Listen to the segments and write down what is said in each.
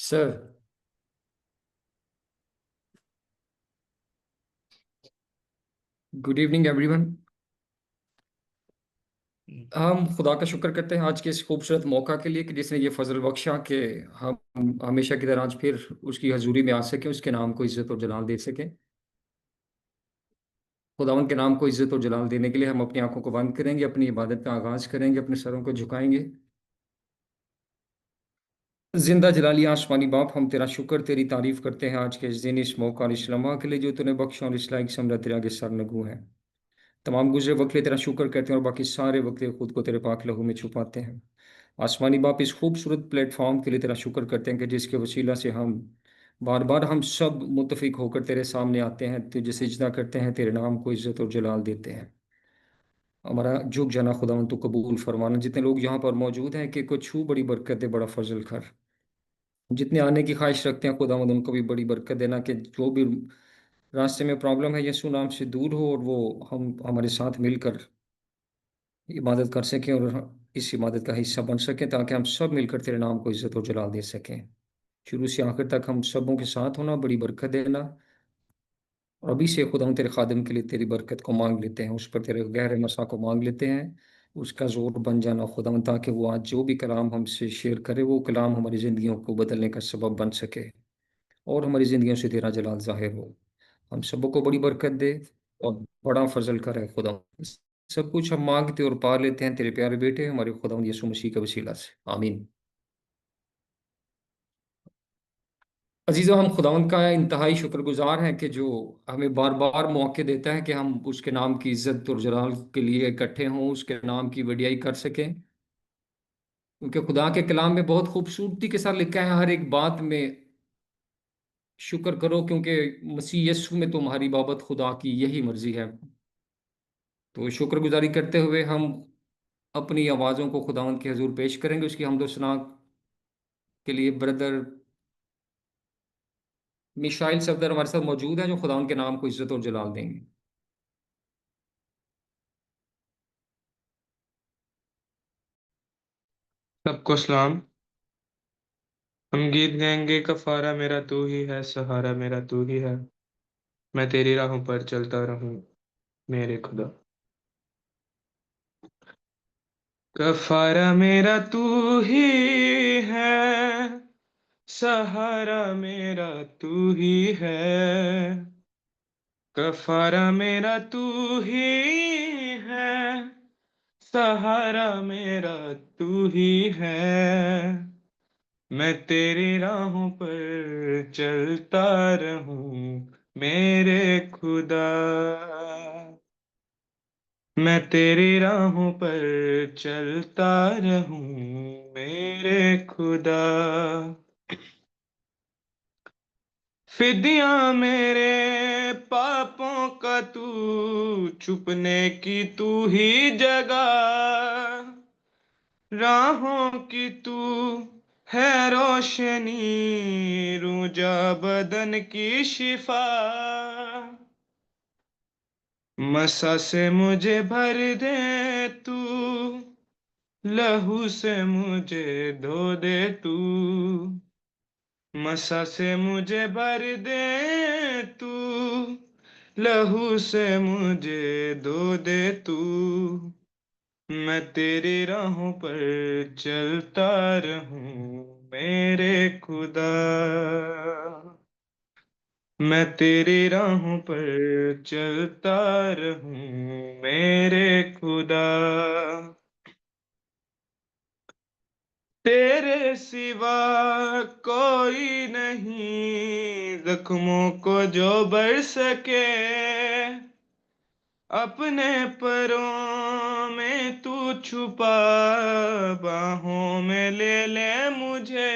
Sir, good evening everyone. हम खुदा का शुक्र करते हैं आज के इस खूबसूरत मौका के लिए कि जिसने ये फजल बख्शा कि हम हमेशा की तरह आज फिर उसकी हजूरी में आ सकें, उसके नाम को इज्जत और जलाल दे सकें। खुदावंद के नाम को इज्जत और जलाल देने के लिए हम अपनी आंखों को बंद करेंगे, अपनी इबादत का आगाज करेंगे, अपने सरों को झुकाएंगे। जिंदा जलाली आसमानी बाप, हम तेरा शुक्र तेरी तारीफ करते हैं आज के इस दिन, इस मौका और इस लम्हा के लिए जो तूने बख्शा, और इस लायक से हम तेरे आगे सरनगू हैं। तमाम गुजरे वक्त लिए तेरा शुक्र करते हैं और बाकी सारे वक्त लिए खुद को तेरे पाक लहू में छुपाते हैं। आसमानी बाप, इस खूबसूरत प्लेटफॉर्म के लिए तेरा शुक्र करते हैं कि जिसके वसीला से हम बार बार हम सब मुत्तफिक होकर तेरे सामने आते हैं, तुझे सिजदा करते हैं, तेरे नाम को इज्जत और जलाल देते हैं। हमारा झुक जाना खुदावंद तू कबूल फरमाना। जितने लोग यहाँ पर मौजूद हैं कि कुछ छू बड़ी बरकत दे, बड़ा फजल कर। जितने आने की ख्वाहिश रखते हैं खुदावंद उनको भी बड़ी बरकत देना, कि जो भी रास्ते में प्रॉब्लम है यीशु नाम से दूर हो, और वो हम हमारे साथ मिलकर इबादत कर सकें और इस इबादत का हिस्सा बन सकें, ताकि हम सब मिलकर तेरे नाम को इज्जत और जलाल दे सकें। शुरू से आखिर तक हम सबों के साथ होना, बड़ी बरकत देना। और अभी से खुदा हम तेरे खादिम के लिए तेरी बरकत को मांग लेते हैं, उस पर तेरे गहरे मसा को मांग लेते हैं। उसका जोर बन जाना खुदा, ताकि वो आज जो भी कलाम हमसे शेयर करे, वो कलाम हमारी ज़िंदगियों को बदलने का सबब बन सके और हमारी ज़िंदगियों से तेरा जलाल जाहिर हो। हम सबों को बड़ी बरकत दे और बड़ा फजल करे खुदा। सब कुछ हम मांगते और पा लेते हैं तेरे प्यारे बेटे हमारे खुदा यीशु मसीह के वसीला से, आमीन। अजीज़ों, हम खुदावंद का इंतहाई शुक्रगुजार हैं कि जो हमें बार बार मौके देता है कि हम उसके नाम की इज्जत और जलाल के लिए इकट्ठे हों, उसके नाम की वडियाई कर सकें। क्योंकि खुदा के कलाम में बहुत खूबसूरती के साथ लिखा है, हर एक बात में शुक्र करो क्योंकि मसीह यीशु में तुम्हारी बाबत खुदा की यही मर्जी है। तो शुक्रगुजारी करते हुए हम अपनी आवाज़ों को खुदावंद के हजूर पेश करेंगे। उसकी हमदो सना के लिए ब्रदर मिशाइल सफदर हमारे साथ मौजूद हैं, जो खुदावंद के नाम को इज्जत और जलाल देंगे। सबको सलाम। हम गीत गाएंगे, कफारा मेरा तू ही है, सहारा मेरा तू ही है, मैं तेरी राहों पर चलता रहूं मेरे खुदा। कफारा मेरा तू ही है, सहारा मेरा तू ही है, कफारा मेरा तू ही है, सहारा मेरा तू ही है, मैं तेरी राहों पर चलता रहूं मेरे खुदा, मैं तेरी राहों पर चलता रहूं मेरे खुदा। फिदिया मेरे पापों का तू, छुपने की तू ही जगह, राहों की तू है रोशनी, रूजा बदन की शिफा, मसा से मुझे भर दे तू, लहू से मुझे धो दे तू, मसा से मुझे भर दे तू, लहू से मुझे धो दे तू, मैं तेरी राहों पर चलता रहूं मेरे खुदा, मैं तेरी राहों पर चलता रहूं मेरे खुदा। तेरे सिवा कोई नहीं जख्मों को जो भर सके, अपने परों में तू छुपा, बाहों में ले ले मुझे,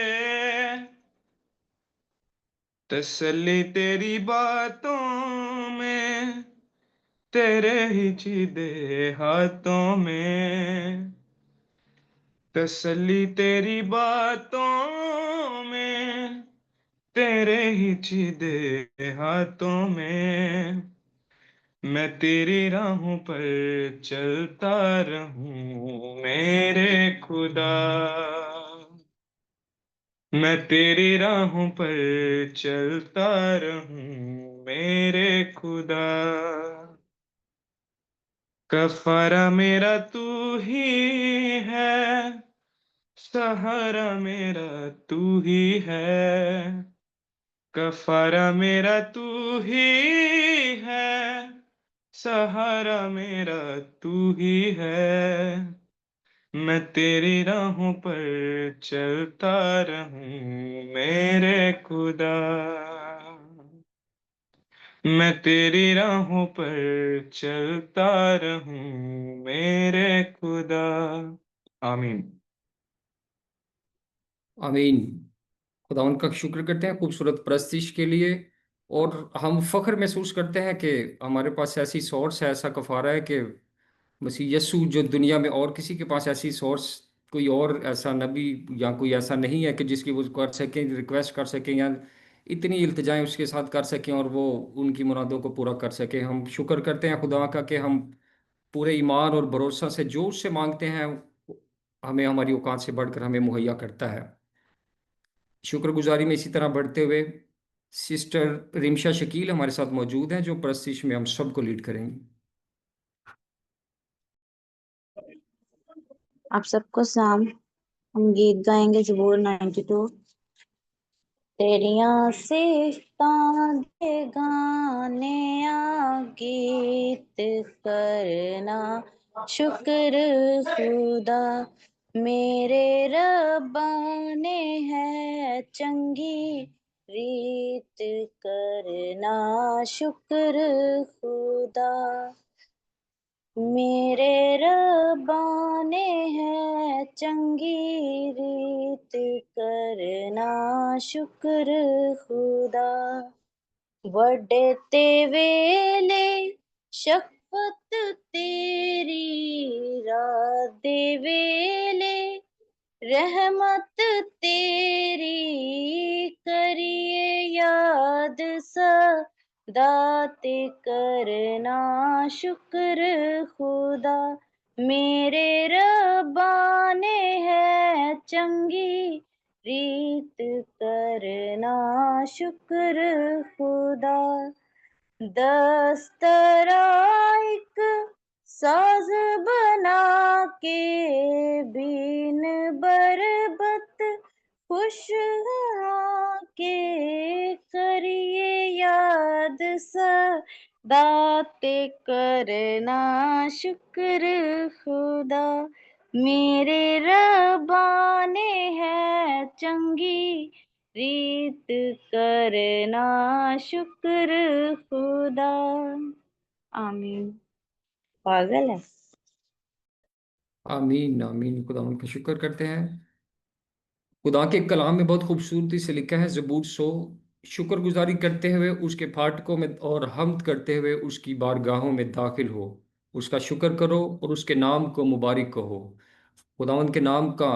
तसल्ली तेरी बातों में, तेरे ही सीधे हाथों में, तसल्ली तेरी बातों में, तेरे ही सीधे हाथों में, मैं तेरी राहों पर चलता रहूं मेरे खुदा, मैं तेरी राहों पर चलता रहूं मेरे खुदा। कफारा मेरा तू ही है, सहारा मेरा तू ही है। कफारा मेरा तू ही है, सहारा मेरा तू ही है। मैं तेरी राहों पर चलता रहूं मेरे खुदा। मैं तेरी राहों पर चलता रहूं मेरे खुदा। आमीन। आमीन। खुदा उनका शुक्र करते हैं खूबसूरत परस्तिश के लिए। और हम फख्र महसूस करते हैं कि हमारे पास ऐसी सोर्स है, ऐसा कफारा है कि मसीह यस्सु, जो दुनिया में और किसी के पास ऐसी सोर्स, कोई और ऐसा नबी या कोई ऐसा नहीं है कि जिसकी वो कर सकें, रिक्वेस्ट कर सकें या इतनी इल्तिजाएं उसके साथ कर सकें और वो उनकी मुरादों को पूरा कर सकें। हम शुक्र करते हैं खुदा का कि हम पूरे ईमान और भरोसा से जो उससे मांगते हैं, हमें हमारी औकात से बढ़कर हमें मुहैया करता है। शुक्रगुजारी में इसी तरह बढ़ते हुए सिस्टर रिमशा शकील हमारे साथ मौजूद हैं, जो परस्तिश में हम सबको लीड करेंगी। आप सबको सलाम। हम गीत गाएंगे ज़बूर 92। तेरियां सिफतां दे गाने आ गीत करना, शुक्र खुदा मेरे रब्बा ने है चंगी रीत करना, शुक्र खुदा मेरे रब्बा ने है चंगी रीत करना, शुक्र खुदा वड्डे ते वेले शफ़क़त तेरी रात दे वेले रहमत तेरी करिए याद सदा ते करना, शुक्र खुदा मेरे रब्बा ने है चंगी रीत करना, शुक्र खुदा दस्तराइक साज बना के बीन बरबत खुश के करिए याद सदाते करना, शुक्र खुदा मेरे रब्बा ने है चंगी रीत करना, शुक्र खुदा। आमीन। पागल है। आमीन आमीन। खुदा उनका शुक्र करते हैं। खुदा के कलाम में बहुत खूबसूरती से लिखा है, ज़बूर 100, शुक्रगुजारी करते हुए उसके फाटकों में और हम्द करते हुए उसकी बारगाहों में दाखिल हो। उसका शुक्र करो और उसके नाम को मुबारक कहो। खुदावंद के नाम का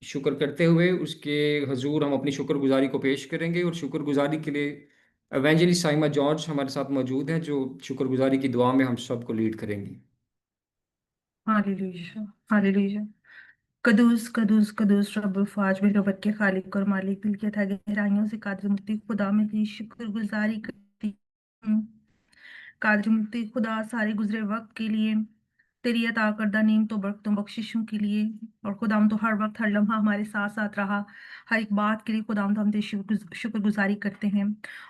शुक्र करते हुए उसके हजूर हम अपनी शुक्रगुजारी को पेश करेंगे। और शुक्रगुजारी के लिए एवेंजलिस्ट साइमा जॉर्ज हमारे साथ मौजूद हैं, जो शुक्रगुजारी की दुआ में हम सबको लीड करेंगी। Hallelujah hallelujah. कदूस कदूस कदूस रब्बुल फाज रब्बत के खालिक और मालिक, दिल के था गहराइयों से कादिर मुक्ति खुदा में तेरी शुक्रगुजारी करती हूँ। कादिर मुक्ति खुदा, सारे गुजरे वक्त के लिए, तेरी अता करदा नीम तो बरकतों बख्शिशों के लिए। और खुदाम तो हर वक्त हर लम्हा हमारे साथ साथ रहा, हर एक बात के लिए खुदाम तो हम तेरी शुक्रगुजारी करते हैं।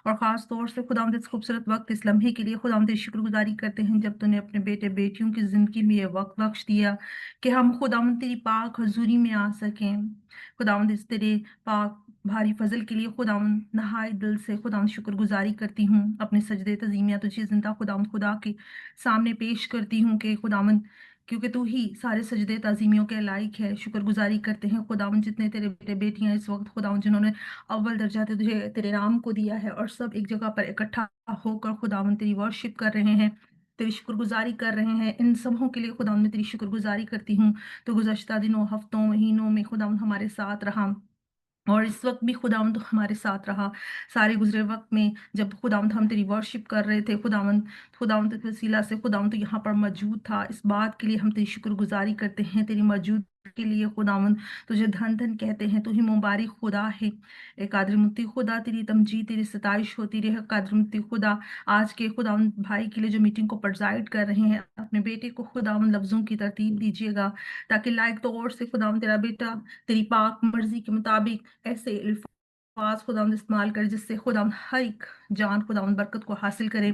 और ख़ास तौर से खुदाम इस खूबसूरत वक्त, इस लम्हे के लिए खुदाम तेरी शुक्रगुजारी करते हैं जब तूने अपने बेटे बेटियों की ज़िंदगी में ये वक्त बख्श दिया कि हम खुदाम तेरी पाक हजूरी में आ सकें। खुदाम इस तेरे पाक भारी फजल के लिए खुदाम नहाय दिल से खुदाम शुक्रगुजारी करती हूँ। अपने सजदे तज़ीमिया तुझे जिंदा खुदाम खुदा के सामने पेश करती हूँ कि खुदावन, क्योंकि तू ही सारे सजदे ताज़ीमियों के लायक है। शुक्रगुजारी करते हैं खुदावन, जितने तेरे बेटे बेटियां इस वक्त खुदावन, जिन्होंने अव्वल दर्जा तुझे तेरे नाम को दिया है और सब एक जगह पर इकट्ठा होकर खुदावन तेरी वर्शिप कर रहे हैं, तेरी शुक्रगुजारी कर रहे हैं, इन सबों के लिए खुदावन मैं तेरी शुक्रगुजारी करती हूँ। तो गुज़श्ता दिनों, हफ्तों, महीनों में खुदावन हमारे साथ रहा और इस वक्त भी खुदावंद हमारे साथ रहा। सारे गुजरे वक्त में जब खुदावंद हम तेरी वर्शिप कर रहे थे, खुदावंद खुदावंद के वसीला से खुदावंद तो यहाँ पर मौजूद था। इस बात के लिए हम तेरी शुक्रगुजारी करते हैं, तेरी मौजूद के लिए खुदावन तुझे धन धन कहते हैं। तू ही मुबारक खुदा है। ए कादिर मुत्ती खुदा, तेरी तमजीद तेरी सताइश होती रहे। कादिर मुत्ती खुदा, आज के खुदावन भाई के लिए जो मीटिंग को प्रेजाइड कर रहे हैं, अपने बेटे को खुदावन लफ्जों की तरतीब दीजिएगा, ताकि लायक तौर से खुदावन तेरा बेटा तेरी पाक मर्जी के मुताबिक ऐसे अल्फाज खुदावन इस्तेमाल करे जिससे खुदावन हर एक जान खुदावन बरकत को हासिल करे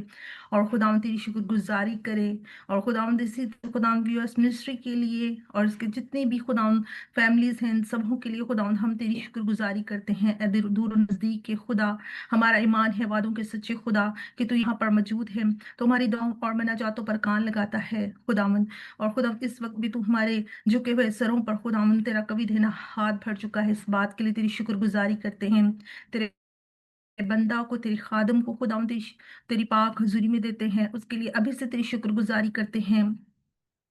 और खुदावन तेरी शुक्रगुजारी करे। और खुदावंद इसी खुदावंद यूएस मिनिस्ट्री के लिए और इसके जितने भी खुदावंद फैमिलीज हैं, इन सबों के लिए खुदावंद हम तेरी शुक्रगुजारी करते हैं। ए दूर और नजदीक के खुदा, हमारा ईमान है वादों के सच्चे खुदा कि तू यहाँ पर मौजूद है, तो हमारी दुआओं और मनाजातों पर कान लगाता है खुदावंद। और खुदावंद इस वक्त भी तू हमारे झुके हुए सरों पर खुदावंद तेरा कभी देना हाथ भर चुका है। इस बात के लिए तेरी शुक्रगुजारी करते हैं। तेरे बंदा को, तेरी खादम को खुदावंद तेरी पाक हजूरी में देते हैं, उसके लिए अभी से तेरी शुक्रगुजारी करते हैं।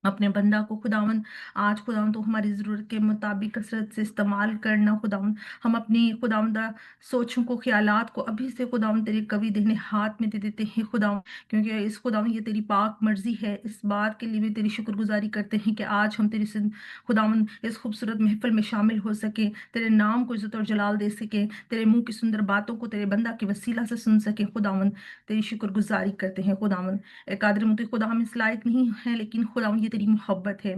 अपने बंदा को खुदावन आज खुदावन तो हमारी ज़रूरत के मुताबिक कसरत से इस्तेमाल करना खुदावन। हम अपनी खुदावंदा सोचों को, ख्यालात को अभी से खुदावन तेरे कवि देने हाथ में दे देते हैं खुदावन, क्योंकि इस खुदावन ये तेरी पाक मर्जी है। इस बात के लिए भी तेरी शुक्रगुजारी करते हैं कि आज हम तेरी खुदावन इस खूबसूरत महफिल में शामिल हो सके, तेरे नाम को इज्जत और जलाल दे सके, तेरे मुंह की सुंदर बातों को तेरे बंदा के वसीला से सुन सके खुदावन। तेरी शुक्रगुजारी करते हैं खुदावन। कादिर मुझे खुदा हम इस लायक नहीं है, लेकिन खुदावन ये तेरी मोहब्बत है।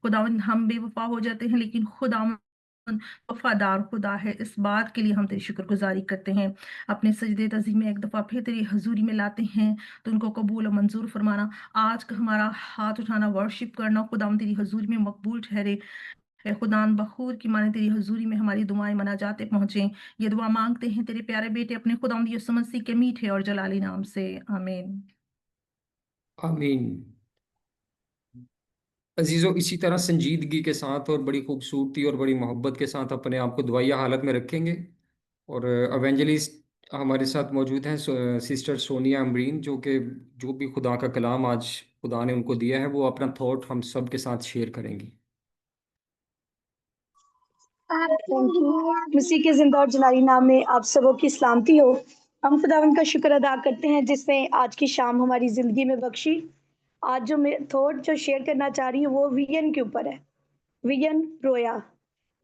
खुदावन हम बेवफा हो जाते हैं, लेकिन खुदावन वफादार खुदा है। इस बात के लिए हम तेरी शुक्रगुजारी करते हैं। अपने सजदे तज़ीम में एक दफ़ा फिर तेरी हजूरी में लाते हैं, तो उनको कबूल और मंजूर फरमाना। आज का हमारा हाथ उठाना, वर्शिप करना खुदावन तेरी हजूरी में मकबूल ठहरे। है खुदान बखूर की माने तेरी हजूरी में हमारी दुआएं मना जाते पहुंचे। ये दुआ मांगते हैं तेरे प्यारे बेटे अपने खुदावंद यीशु मसीह के मीठे और जलाली नाम से, आमीन। आमीन। अजीज़ों, इसी तरह संजीदगी के साथ और बड़ी खूबसूरती और बड़ी मोहब्बत के साथ अपने आप को दुआया हालत में रखेंगे। और एवेंजलिस्ट हमारे साथ मौजूद हैं, सिस्टर सोनिया अमरीन, जो कि जो भी खुदा का कलाम आज खुदा ने उनको दिया है, वो अपना थॉट हम सब के साथ शेयर करेंगी। Thank you. मसीह के जिंदा और जलाली नाम में आप सबों की सलामती हो। हम खुदावंद का शुक्र अदा करते हैं जिसने आज की शाम हमारी जिंदगी में बख्शी। आज जो मैं थॉट जो शेयर करना चाह रही हूँ वो विजन के ऊपर है। विजन रोया।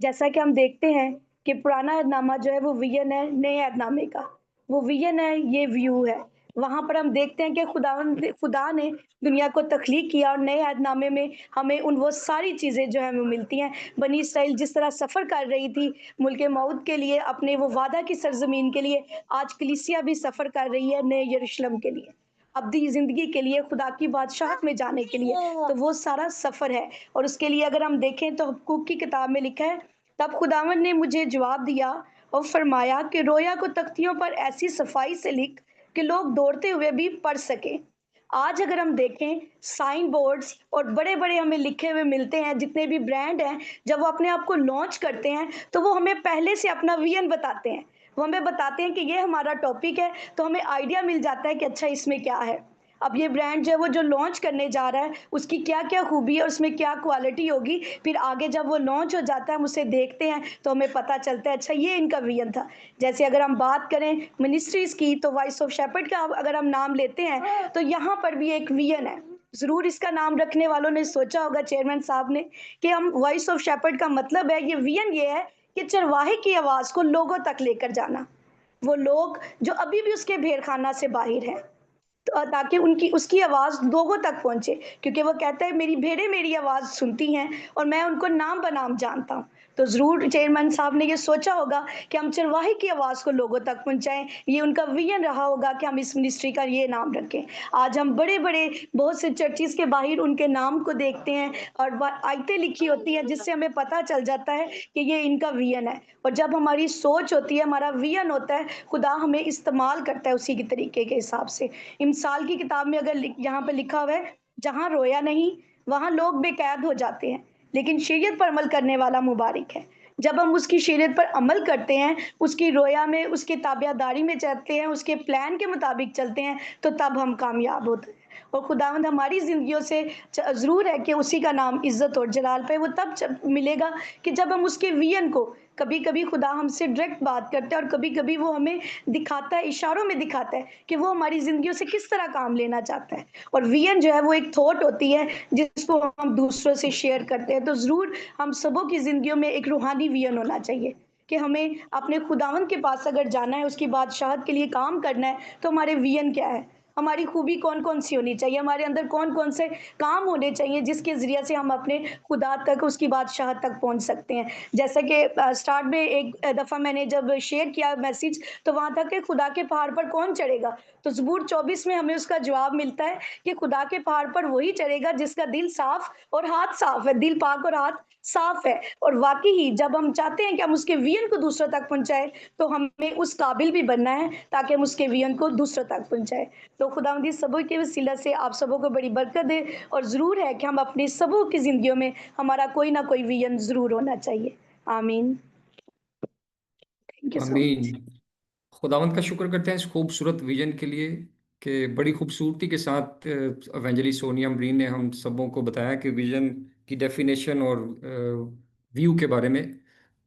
जैसा कि हम देखते हैं कि पुराना ऐहदनामा जो है वो विजन है, नए ऐहदनामे का वो विजन है, ये व्यू है। वहां पर हम देखते हैं कि खुदा ने दुनिया को तख्लीक किया और नए ऐहदनामे में हमें वो सारी चीज़ें जो है वो मिलती हैं। बनी इसराइल जिस तरह सफ़र कर रही थी मुल्के मौत के लिए, अपने वो वादा की सरजमीन के लिए, आज कलीसिया भी सफ़र कर रही है नए यरूशलेम के लिए, अब्दी ज़िंदगी के लिए, खुदा की बादशाहत में जाने के लिए। तो वो सारा सफ़र है। और उसके लिए अगर हम देखें तो हबक्कूक की किताब में लिखा है, तब खुदावन ने मुझे जवाब दिया और फरमाया कि रोया को तख्तियों पर ऐसी सफाई से लिख कि लोग दौड़ते हुए भी पढ़ सकें। आज अगर हम देखें साइन बोर्ड्स और बड़े बड़े हमें लिखे हुए मिलते हैं, जितने भी ब्रांड हैं, जब वो अपने आप को लॉन्च करते हैं तो वो हमें पहले से अपना विजन बताते हैं। वो हमें बताते हैं कि ये हमारा टॉपिक है, तो हमें आइडिया मिल जाता है कि अच्छा इसमें क्या है। अब ये ब्रांड जो है वो जो लॉन्च करने जा रहा है उसकी क्या क्या खूबी है और उसमें क्या क्वालिटी होगी, फिर आगे जब वो लॉन्च हो जाता है हम उसे देखते हैं तो हमें पता चलता है अच्छा ये इनका विजन था। जैसे अगर हम बात करें मिनिस्ट्रीज़ की, तो वॉइस ऑफ शेपर्ड का अगर हम नाम लेते हैं तो यहाँ पर भी एक विजन है। ज़रूर इसका नाम रखने वालों ने सोचा होगा, चेयरमैन साहब ने, कि हम वॉइस ऑफ शेपर्ड का मतलब है, ये विजन ये है कि चरवाहे की आवाज़ को लोगों तक लेकर जाना। वो लोग जो अभी भी उसके भेड़खाना से बाहर हैं, ताकि उनकी उसकी आवाज़ लोगों तक पहुंचे, क्योंकि वो कहता है मेरी भेड़ें मेरी आवाज़ सुनती हैं और मैं उनको नाम बनाम जानता हूँ। तो ज़रूर चेयरमैन साहब ने ये सोचा होगा कि हम चरवाहे की आवाज़ को लोगों तक पहुंचाएं। ये उनका विजन रहा होगा कि हम इस मिनिस्ट्री का ये नाम रखें। आज हम बड़े बड़े बहुत से चर्चिज़ के बाहर उनके नाम को देखते हैं और आयतें लिखी होती हैं जिससे हमें पता चल जाता है कि ये इनका विजन है। और जब हमारी सोच होती है, हमारा विजन होता है, खुदा हमें इस्तेमाल करता है उसी के तरीके के हिसाब से। इमसाल की किताब में अगर यहाँ पर लिखा हुआ है, जहाँ रोया नहीं वहाँ लोग बेकैद हो जाते हैं, लेकिन शरीयत पर अमल करने वाला मुबारक है। जब हम उसकी शरीयत पर अमल करते हैं, उसकी रोया में, उसकी ताबियादारी में चलते हैं, उसके प्लान के मुताबिक चलते हैं, तो तब हम कामयाब होते हैं। और खुदावंद हमारी ज़िंदगियों से ज़रूर है कि उसी का नाम इज़्ज़त और जलाल पे वो तब मिलेगा कि जब हम उसके विजन को कभी कभी खुदा हमसे डायरेक्ट बात करता है और कभी कभी वो हमें दिखाता है, इशारों में दिखाता है कि वो हमारी जिंदगियों से किस तरह काम लेना चाहता है। और विजन जो है वो एक थॉट होती है जिसको हम दूसरों से शेयर करते हैं। तो जरूर हम सबों की जिंदगियों में एक रूहानी विजन होना चाहिए कि हमें अपने खुदावंद के पास अगर जाना है, उसकी बादशाहत के लिए काम करना है, तो हमारे विजन क्या है, हमारी खूबी कौन कौन सी होनी चाहिए, हमारे अंदर कौन कौन से काम होने चाहिए जिसके ज़रिए से हम अपने खुदा तक, उसकी बादशाहत तक पहुंच सकते हैं। जैसा कि स्टार्ट में एक दफ़ा मैंने जब शेयर किया मैसेज, तो वहाँ था कि खुदा के पहाड़ पर कौन चढ़ेगा। तो ज़बूर 24 में हमें उसका जवाब मिलता है कि खुदा के पहाड़ पर वही चढ़ेगा जिसका दिल साफ और हाथ साफ है, दिल पाक और हाथ साफ है। और वाकई ही जब हम चाहते हैं कि हम उसके वियन को दूसरों तक पहुंचाएं, तो हमें उस काबिल भी बनना है ताकि हम उसके वियन को दूसरों तक पहुंचाएं। तो खुदावंदी सबों के वसीला से आप सबों को बड़ी बरकत दे। और ज़रूर है कि हम अपनी सबों की ज़िंदगियों में हमारा कोई ना कोई विजन ज़रूर होना चाहिए। आमीन। थैंक यू सो आमीन। मच। खुदावंद का शुक्र करते हैं इस खूबसूरत विजन के लिए कि बड़ी खूबसूरती के साथ एवेंजलिस्ट सोनिया मरीन ने हम सबों को बताया कि विजन की डेफिनेशन और व्यू के बारे में।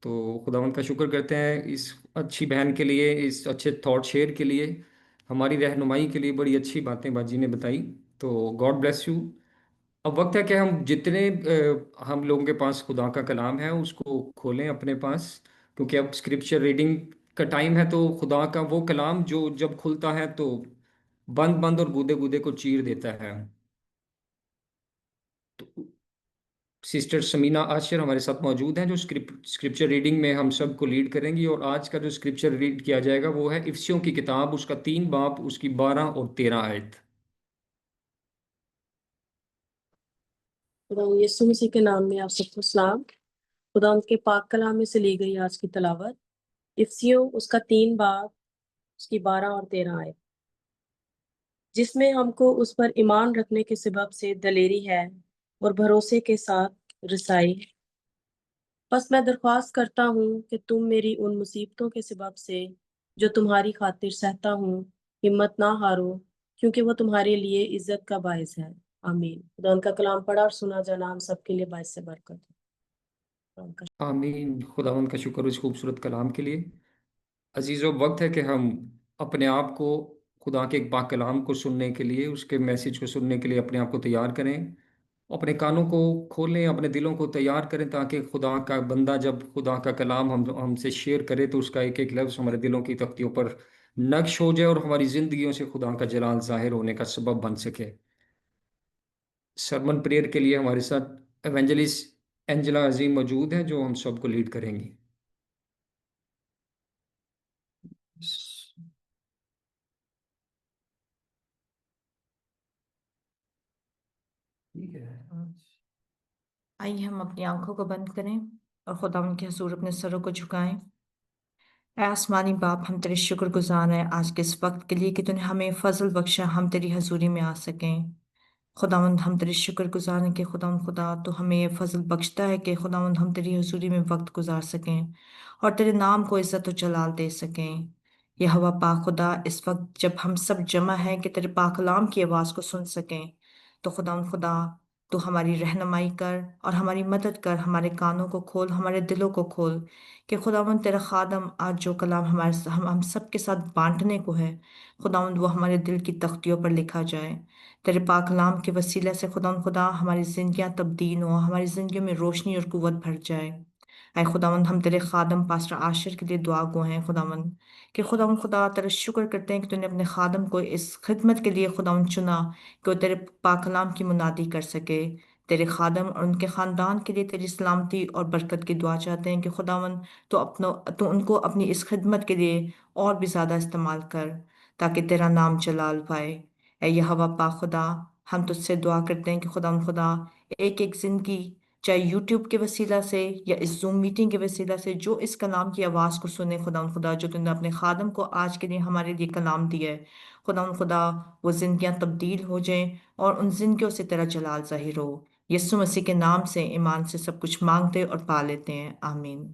तो खुदावंद का शुक्र करते हैं इस अच्छी बहन के लिए, इस अच्छे थॉट शेयर के लिए, हमारी रहनुमाई के लिए बड़ी अच्छी बातें बाजी ने बताई। तो गॉड ब्लेस यू। अब वक्त है कि हम जितने हम लोगों के पास खुदा का कलाम है उसको खोलें अपने पास, क्योंकि अब स्क्रिप्चर रीडिंग का टाइम है। तो खुदा का वो कलाम जो जब खुलता है तो बंद बंद और गूदे गूदे को चीर देता है। तो सिस्टर समीना आशिर हमारे साथ मौजूद हैं जो स्क्रिप्चर रीडिंग में हम सबको लीड करेंगी। और आज का जो स्क्रिप्चर रीड किया जाएगा वो है इफिसियों की किताब, उसका 3 बाब, उसकी 12 और 13 आयत। खुदा यीशु मसीह के नाम में आप सबको सलाम। खुदा उनके पाक कलाम में से ली गई आज की तलावत इफ्सियों उसका 3 बाब, उसकी 12 और 13 आयत, जिसमें हमको उस पर ईमान रखने के सबब से दलेरी है और भरोसे के साथ रसाई। बस मैं दरख्वास्त करता हूँ कि तुम मेरी उन मुसीबतों के सबब से जो तुम्हारी खातिर सहता हूँ हिम्मत ना हारो, क्योंकि वो तुम्हारे लिए इज्जत का बायस है। आमीन। खुदा उनका कलाम पढ़ा और सुना जाना हम सबके लिए बायस से बरकत है। खुदा उनका आमीन। खुदावंद का शुक्र इस खूबसूरत कलाम के लिए। अजीज़ों, वक्त है कि हम अपने आप को खुदा के एक पाक कलाम को सुनने के लिए, उसके मैसेज को सुनने के लिए अपने आप को तैयार करें। अपने कानों को खोलें, अपने दिलों को तैयार करें, ताकि खुदा का बंदा जब खुदा का कलाम हमसे शेयर करे तो उसका एक एक लफ्ज़ हमारे दिलों की तख्तियों पर नक्श हो जाए और हमारी ज़िंदगियों से खुदा का जलाल ज़ाहिर होने का सबब बन सके। सरमन प्रेयर के लिए हमारे साथ एवेंजलिस्ट एंजेला अजीम मौजूद हैं जो हम सबको लीड करेंगी। ठीक है। आइए हम अपनी आंखों को बंद करें और खुदा के हजूर अपने सरों को झुकाएं। ऐ आसमानी बाप, हम तेरे शुक्रगुजार हैं आज के इस वक्त के लिए कि तूने हमें फजल बख्शा, हम तेरी हजूरी में आ सकें। खुदावंद, हम तेरे शुक्रगुजार हैं कि खुदावंद खुदा तो हमें ये फजल बख्शता है कि खुदावंद हम तेरी हजूरी में वक्त गुजार सकें और तेरे नाम को इज्जत और जलाल दे सकें। यह हवा पाक खुदा, इस वक्त जब हम सब जमा हैं कि तेरे पाक कलाम की आवाज़ को सुन सकें, तो खुदावंद खुदा तो हमारी रहनुमाई कर और हमारी मदद कर, हमारे कानों को खोल, हमारे दिलों को खोल कि खुदावंद तेरा खादम आज जो कलाम हम सब के साथ बांटने को है, खुदावंद वो हमारे दिल की तख्तियों पर लिखा जाए। तेरे पाक कलाम के वसीले से खुदावंद खुदा हमारी जिंदगियां तब्दील हो, हमारी जिंदगियों में रोशनी और कुव्वत भर जाए। ऐ खुदावंद, हम तेरे खादम पास्टर आशिर के लिए दुआ गो हैं खुदावंद कि खुदावंद खुदा तेरा शुक्र करते हैं कि तूने अपने खादम को इस खिदमत के लिए खुदावंद चुना कि वो तेरे पाक कलाम की मुनादी कर सके। तेरे खादम और उनके ख़ानदान के लिए तेरी सलामती और बरकत की दुआ चाहते हैं कि खुदावंद तो उनको अपनी इस खिदमत के लिए और भी ज़्यादा इस्तेमाल कर, ताकि तेरा नाम जलाल पाए। ऐ यहोवा पाक खुदा, हम तुझसे दुआ करते हैं कि खुदा एक एक जिंदगी, चाहे यूट्यूब के वसीला से या इस जूम मीटिंग के वसीला से, जो इस कलाम की आवाज़ को सुने खुदा जो तूने अपने खादम को आज के लिए हमारे लिए कलाम दिया है, खुदा वो जिंदगियां तब्दील हो जाएं और उन जिंदगियों से तेरा जलाल ज़ाहिर हो। यीशु मसीह के नाम से ईमान से सब कुछ मांगते और पा लेते हैं। आमीन।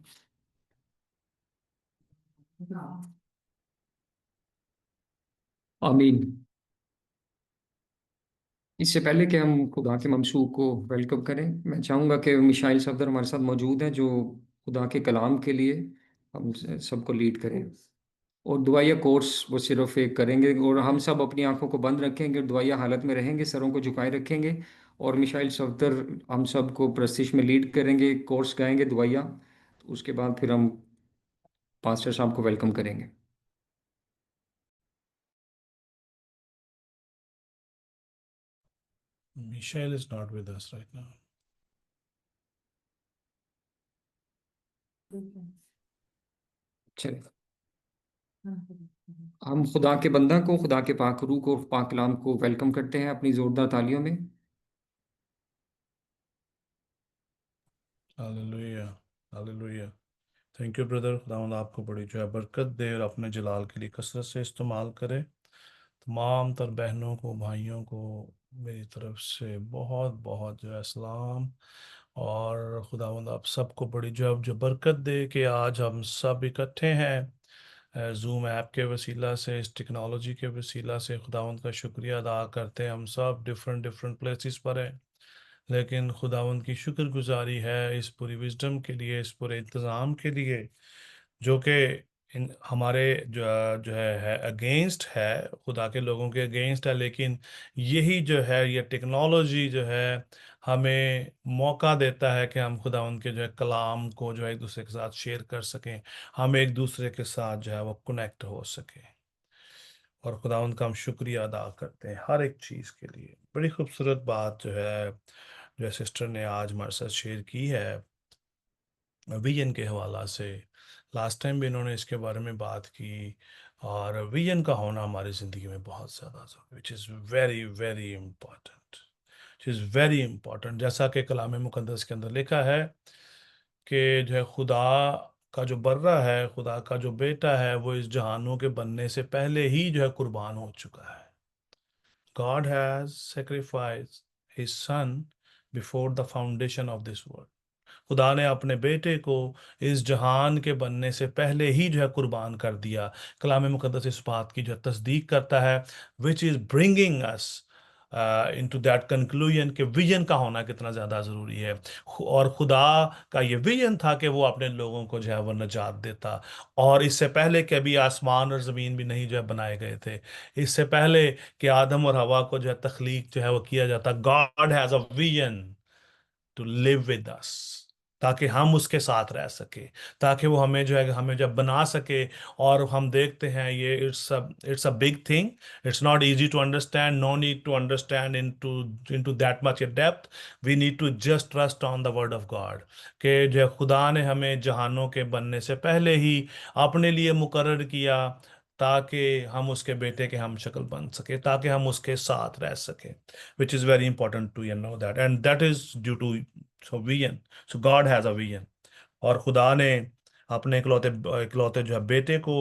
आमीन। इससे पहले कि हम खुदा के ममसू को वेलकम करें, मैं चाहूँगा कि मिशाइल सफदर हमारे साथ मौजूद हैं जो खुदा के कलाम के लिए हम सबको लीड करें। और दुआया कोर्स वो सिर्फ एक करेंगे, और हम सब अपनी आंखों को बंद रखेंगे, दुआया हालत में रहेंगे, सरों को झुकाए रखेंगे, और मिशाइल सफदर हम सबको प्रस्तिश में लीड करेंगे, कोर्स गाएंगे दुआया। तो उसके बाद फिर हम पास्टर साहब को वेलकम करेंगे। Michelle is not with us right now. चलिए, हम खुदा के बंदा को, खुदा के पाक रूह को, पाक कलाम को वेलकम करते हैं अपनी जोरदार तालियों में। Hallelujah. Hallelujah. Thank you brother. खुदावंद आपको बड़ी जो है बरकत दे और अपने जलाल के लिए कसरत से इस्तेमाल करे। तमाम तर बहनों को, भाइयों को मेरी तरफ से बहुत बहुत जो है सलाम। और खुदावंद आप सबको बड़ी जो बरकत दे कि आज हम सब इकट्ठे हैं जूम ऐप के वसीला से, इस टेक्नोलॉजी के वसीला से। खुदावंद का शुक्रिया अदा करते हैं। हम सब डिफरेंट डिफरेंट प्लेसेस पर हैं, लेकिन खुदावंद की शुक्रगुजारी है इस पूरी विजडम के लिए, इस पूरे इंतज़ाम के लिए जो कि हमारे जो है अगेंस्ट है, खुदा के लोगों के अगेंस्ट है। लेकिन यही जो है ये टेक्नोलॉजी जो है हमें मौका देता है कि हम खुदावंद के जो है कलाम को जो है एक दूसरे के साथ शेयर कर सकें, हम एक दूसरे के साथ जो है वो कनेक्ट हो सकें। और खुदावंद का हम शुक्रिया अदा करते हैं हर एक चीज़ के लिए। बड़ी खूबसूरत बात जो सिस्टर ने आज हमारे साथ शेयर की है विजन के हवाला से। लास्ट टाइम भी इन्होंने इसके बारे में बात की, और विजन का होना हमारी ज़िंदगी में बहुत ज़्यादा ज़रूरी, which is very very important, which is very important. जैसा कि कलाम मुकद्दस के अंदर लिखा है कि जो है खुदा का जो बर्रा है, खुदा का जो बेटा है, वो इस जहानों के बनने से पहले ही जो है कुर्बान हो चुका है। God has sacrificed his son before the foundation of this world. खुदा ने अपने बेटे को इस जहान के बनने से पहले ही जो है कुर्बान कर दिया। कलाम मुकद्दस इस बात की जो तस्दीक करता है, which is bringing us into that conclusion कि विजन का होना कितना ज़्यादा ज़रूरी है। और खुदा का ये विजन था कि वो अपने लोगों को जो है वो नजात देता। और इससे पहले कि अभी आसमान और ज़मीन भी नहीं जो है बनाए गए थे, इससे पहले कि आदम और हवा को जो है तख्लीक जो है वो किया जाता, God has a vision to live with us, ताकि हम उसके साथ रह सके, ताकि वो हमें जो है हमें जब बना सके। और हम देखते हैं ये it's a big thing, it's not easy to understand, no need to understand into that much depth. We need to just trust on the word of God कि जो है खुदा ने हमें जहानों के बनने से पहले ही अपने लिए मुकर्रर किया, ताकि हम उसके बेटे के हम शक्ल बन सके, ताकि हम उसके साथ रह सके, which is very important to know that, and that is due to vision. So God has a vision। और खुदा ने अपने इकलौते इकलौते जो है बेटे को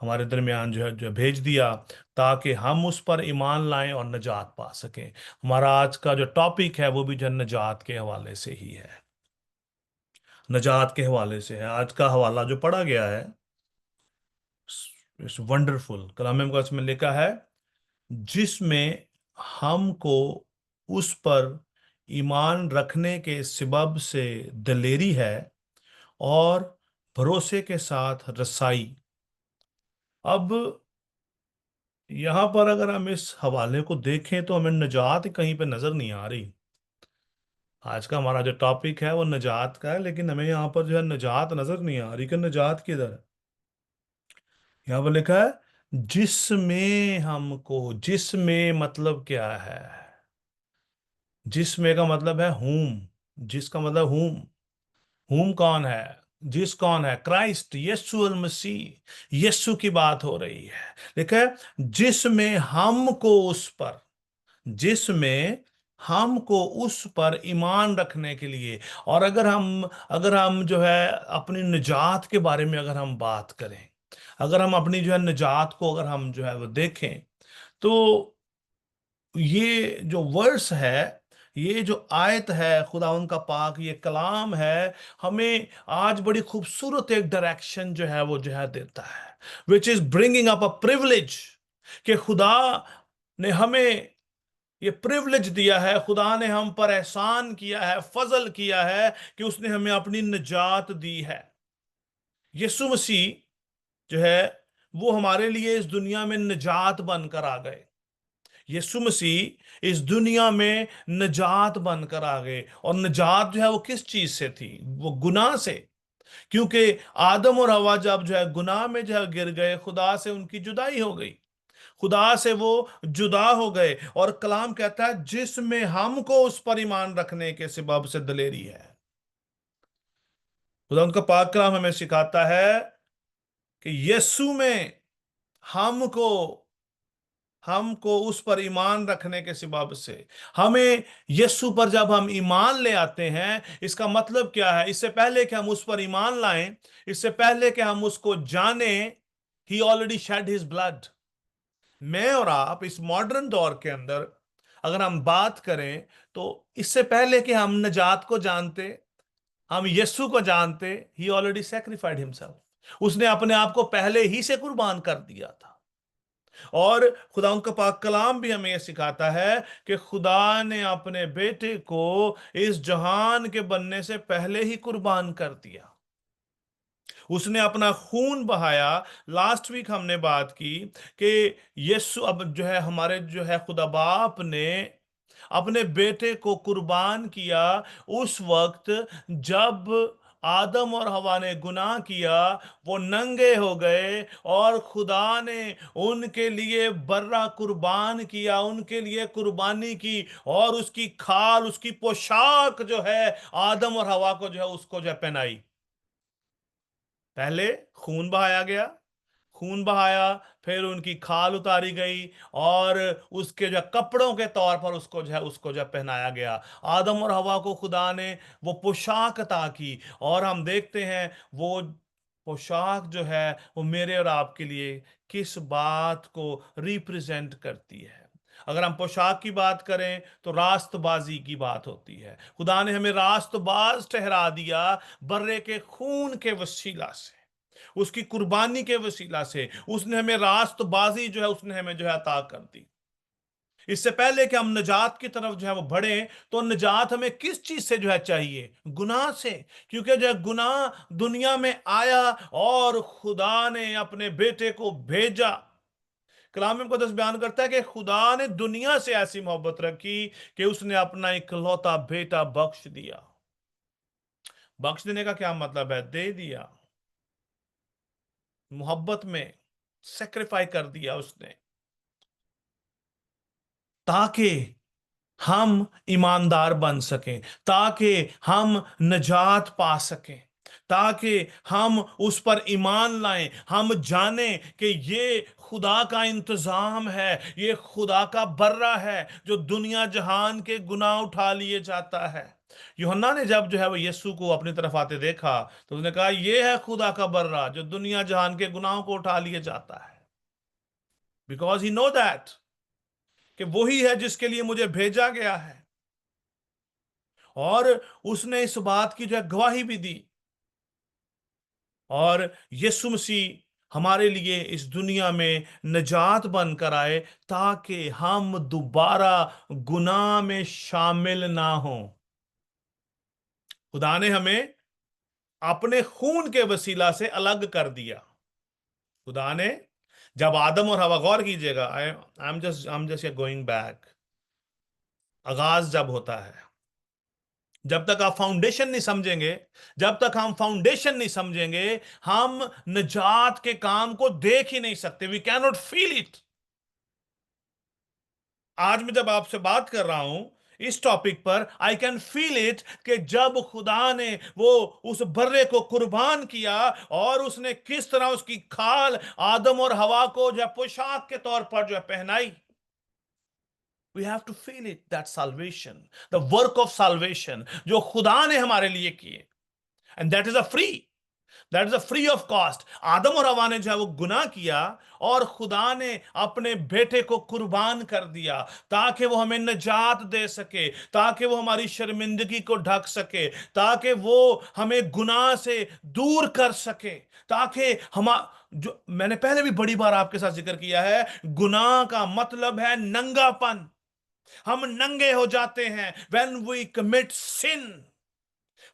हमारे दरमियान जो है भेज दिया, ताकि हम उस पर ईमान लाएं और नजात पा सकें। हमारा आज का जो टॉपिक है वो भी जो है नजात के हवाले से ही है, नजात के हवाले से है। आज का हवाला जो पढ़ा गया है इट्स वंडरफुल। कलाम मुकद्दस में लिखा है जिसमें हमको उस पर ईमान रखने के सबब से दिलेरी है और भरोसे के साथ रसाई। अब यहां पर अगर हम इस हवाले को देखें तो हमें नजात कहीं पे नजर नहीं आ रही। आज का हमारा जो टॉपिक है वो नजात का है, लेकिन हमें यहाँ पर जो है नजात नजर नहीं आ रही कि नजात किधर है। यहाँ पर लिखा है जिसमें हमको, जिसमें मतलब क्या है? जिसमें का मतलब है हुम, जिसका मतलब हुम कौन है? जिस कौन है? क्राइस्ट, यीशु अल मसीह, यीशु की बात हो रही है। लिखा है जिसमें हमको उस पर, जिसमें हमको उस पर ईमान रखने के लिए। और अगर हम जो है अपनी निजात के बारे में अगर हम बात करें, अगर हम अपनी जो है निजात को अगर हम जो है वो देखें, तो ये जो वर्स है, ये जो आयत है खुदावन का पाक, ये कलाम है, हमें आज बड़ी खूबसूरत एक डायरेक्शन जो है वो जो है देता है, which is bringing up a privilege कि खुदा ने हमें ये प्रिविलेज दिया है, खुदा ने हम पर एहसान किया है, फजल किया है कि उसने हमें अपनी निजात दी है। यीशु मसीह जो है वो हमारे लिए इस दुनिया में निजात बनकर आ गए। यीशु मसीह इस दुनिया में निजात बनकर आ गए। और निजात जो है वो किस चीज से थी? वो गुनाह से। क्योंकि आदम और हवा जब जो है गुनाह में जो है गिर गए, खुदा से उनकी जुदाई हो गई, खुदा से वो जुदा हो गए। और कलाम कहता है जिसमें हमको उस पर ईमान रखने के सबब से दिलेरी है। खुदा उनका पाक कलाम हमें सिखाता है कि यीशु में हमको हमको उस पर ईमान रखने के सबब से, हमें यीशु पर जब हम ईमान ले आते हैं, इसका मतलब क्या है? इससे पहले कि हम उस पर ईमान लाएं, इससे पहले कि हम उसको जाने, ही ऑलरेडी शेड हिज ब्लड। मैं और आप इस मॉडर्न दौर के अंदर अगर हम बात करें, तो इससे पहले कि हम नजात को जानते, हम यीशु को जानते, ही ऑलरेडी सेक्रीफाइड हिमसेल्फ। उसने अपने आप को पहले ही से कुर्बान कर दिया था। और खुदा का पाक कलाम भी हमें यह सिखाता है कि खुदा ने अपने बेटे को इस जहान के बनने से पहले ही कुर्बान कर दिया। उसने अपना खून बहाया। लास्ट वीक हमने बात की कि यीशु अब जो है हमारे जो है खुदा बाप ने अपने बेटे को कुर्बान किया उस वक्त जब आदम और हवा ने गुनाह किया। वो नंगे हो गए और खुदा ने उनके लिए बर्रा कुर्बान किया, उनके लिए कुर्बानी की। और उसकी खाल, उसकी पोशाक जो है आदम और हवा को जो है उसको जो है पहनाई। पहले खून बहाया गया, खून बहाया, फिर उनकी खाल उतारी गई और उसके जो कपड़ों के तौर पर उसको जो पहनाया गया। आदम और हवा को खुदा ने वो पोशाक अता की। और हम देखते हैं वो पोशाक जो है वो मेरे और आपके लिए किस बात को रिप्रेजेंट करती है। अगर हम पोशाक की बात करें तो रास्तबाजी की बात होती है। खुदा ने हमें रास्तबाज ठहरा दिया बर्रे के खून के वसीला से, उसकी कुर्बानी के वसीला से उसने हमें रास्तबाजी जो है उसने हमें जो है अता कर दी। इससे पहले कि हम निजात की तरफ जो है वो बढ़े, तो निजात हमें किस चीज से जो है चाहिए? गुनाह से। क्योंकि जो है गुनाह दुनिया में आया और खुदा ने अपने बेटे को भेजा। कलाम मुकद्दस बयान करता है कि खुदा ने दुनिया से ऐसी मोहब्बत रखी कि उसने अपना इकलौता बेटा बख्श दिया। बख्श देने का क्या मतलब है? दे दिया, मोहब्बत में सेक्रीफाई कर दिया उसने, ताकि हम ईमानदार बन सकें, ताकि हम नजात पा सकें, ताकि हम उस पर ईमान लाएं। हम जाने कि ये खुदा का इंतजाम है, ये खुदा का बर्रा है जो दुनिया जहान के गुनाह उठा लिए जाता है। यूहन्ना ने जब जो है वो यीशु को अपनी तरफ आते देखा, तो उसने कहा ये है खुदा का बर्रा जो दुनिया जहान के गुनाहों को उठा लिए जाता है। बिकॉज ही नो दैट कि वही है जिसके लिए मुझे भेजा गया है। और उसने इस बात की जो है गवाही भी दी। और यीशु मसीह हमारे लिए इस दुनिया में निजात बनकर आए ताकि हम दोबारा गुनाह में शामिल ना हो। खुदा ने हमें अपने खून के वसीला से अलग कर दिया। खुदा ने जब आदम और हवा, गौर कीजिएगा, I am just going back, आगाज जब होता है, जब तक आप फाउंडेशन नहीं समझेंगे, जब तक हम फाउंडेशन नहीं समझेंगे, हम निजात के काम को देख ही नहीं सकते। We can not feel it. आज मैं जब आपसे बात कर रहा हूं इस टॉपिक पर, आई कैन फील इट कि जब खुदा ने वो उस बर्रे को कुर्बान किया और उसने किस तरह उसकी खाल आदम और हवा को जो पोशाक के तौर पर जो पहनाई। We have to feel it, that salvation, the work of salvation जो खुदा ने हमारे लिए किए, and that is a free, that is a free of cost। आदम और हवा ने जो है वो गुनाह किया और खुदा ने अपने बेटे को कुर्बान कर दिया ताकि वो हमें निजात दे सके, ताकि वो हमारी शर्मिंदगी को ढक सके, ताकि वो हमें गुनाह से दूर कर सके, ताकि हम जो मैंने पहले भी बड़ी बार आपके साथ जिक्र किया है, गुनाह का मतलब है नंगापन। हम नंगे हो जाते हैं व्हेन वी कमिट सिन।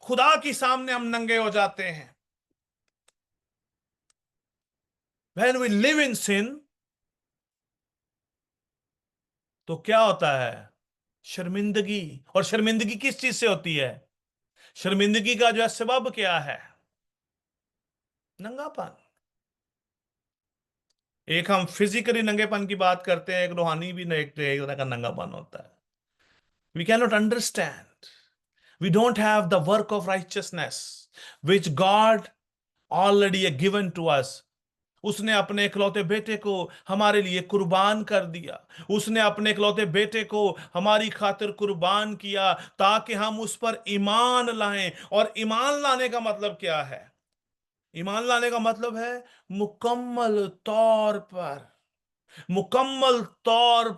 खुदा के सामने हम नंगे हो जाते हैं। व्हेन वी लिव इन सिन, तो क्या होता है? शर्मिंदगी। और शर्मिंदगी किस चीज से होती है? शर्मिंदगी का जो है सबब क्या है? नंगापन। एक हम फिजिकली नंगेपन की बात करते हैं, एक रूहानी भी एक तरह का नंगापन होता है। We can not understand, we don't have the work of righteousness which God already given to us. उसने अपने इकलौते बेटे को हमारे लिए कुर्बान कर दिया। उसने अपने इकलौते बेटे को हमारी खातिर कुर्बान किया ताकि हम उस पर ईमान लाएं। और ईमान लाने का मतलब क्या है? ईमान लाने का मतलब है मुकम्मल तौर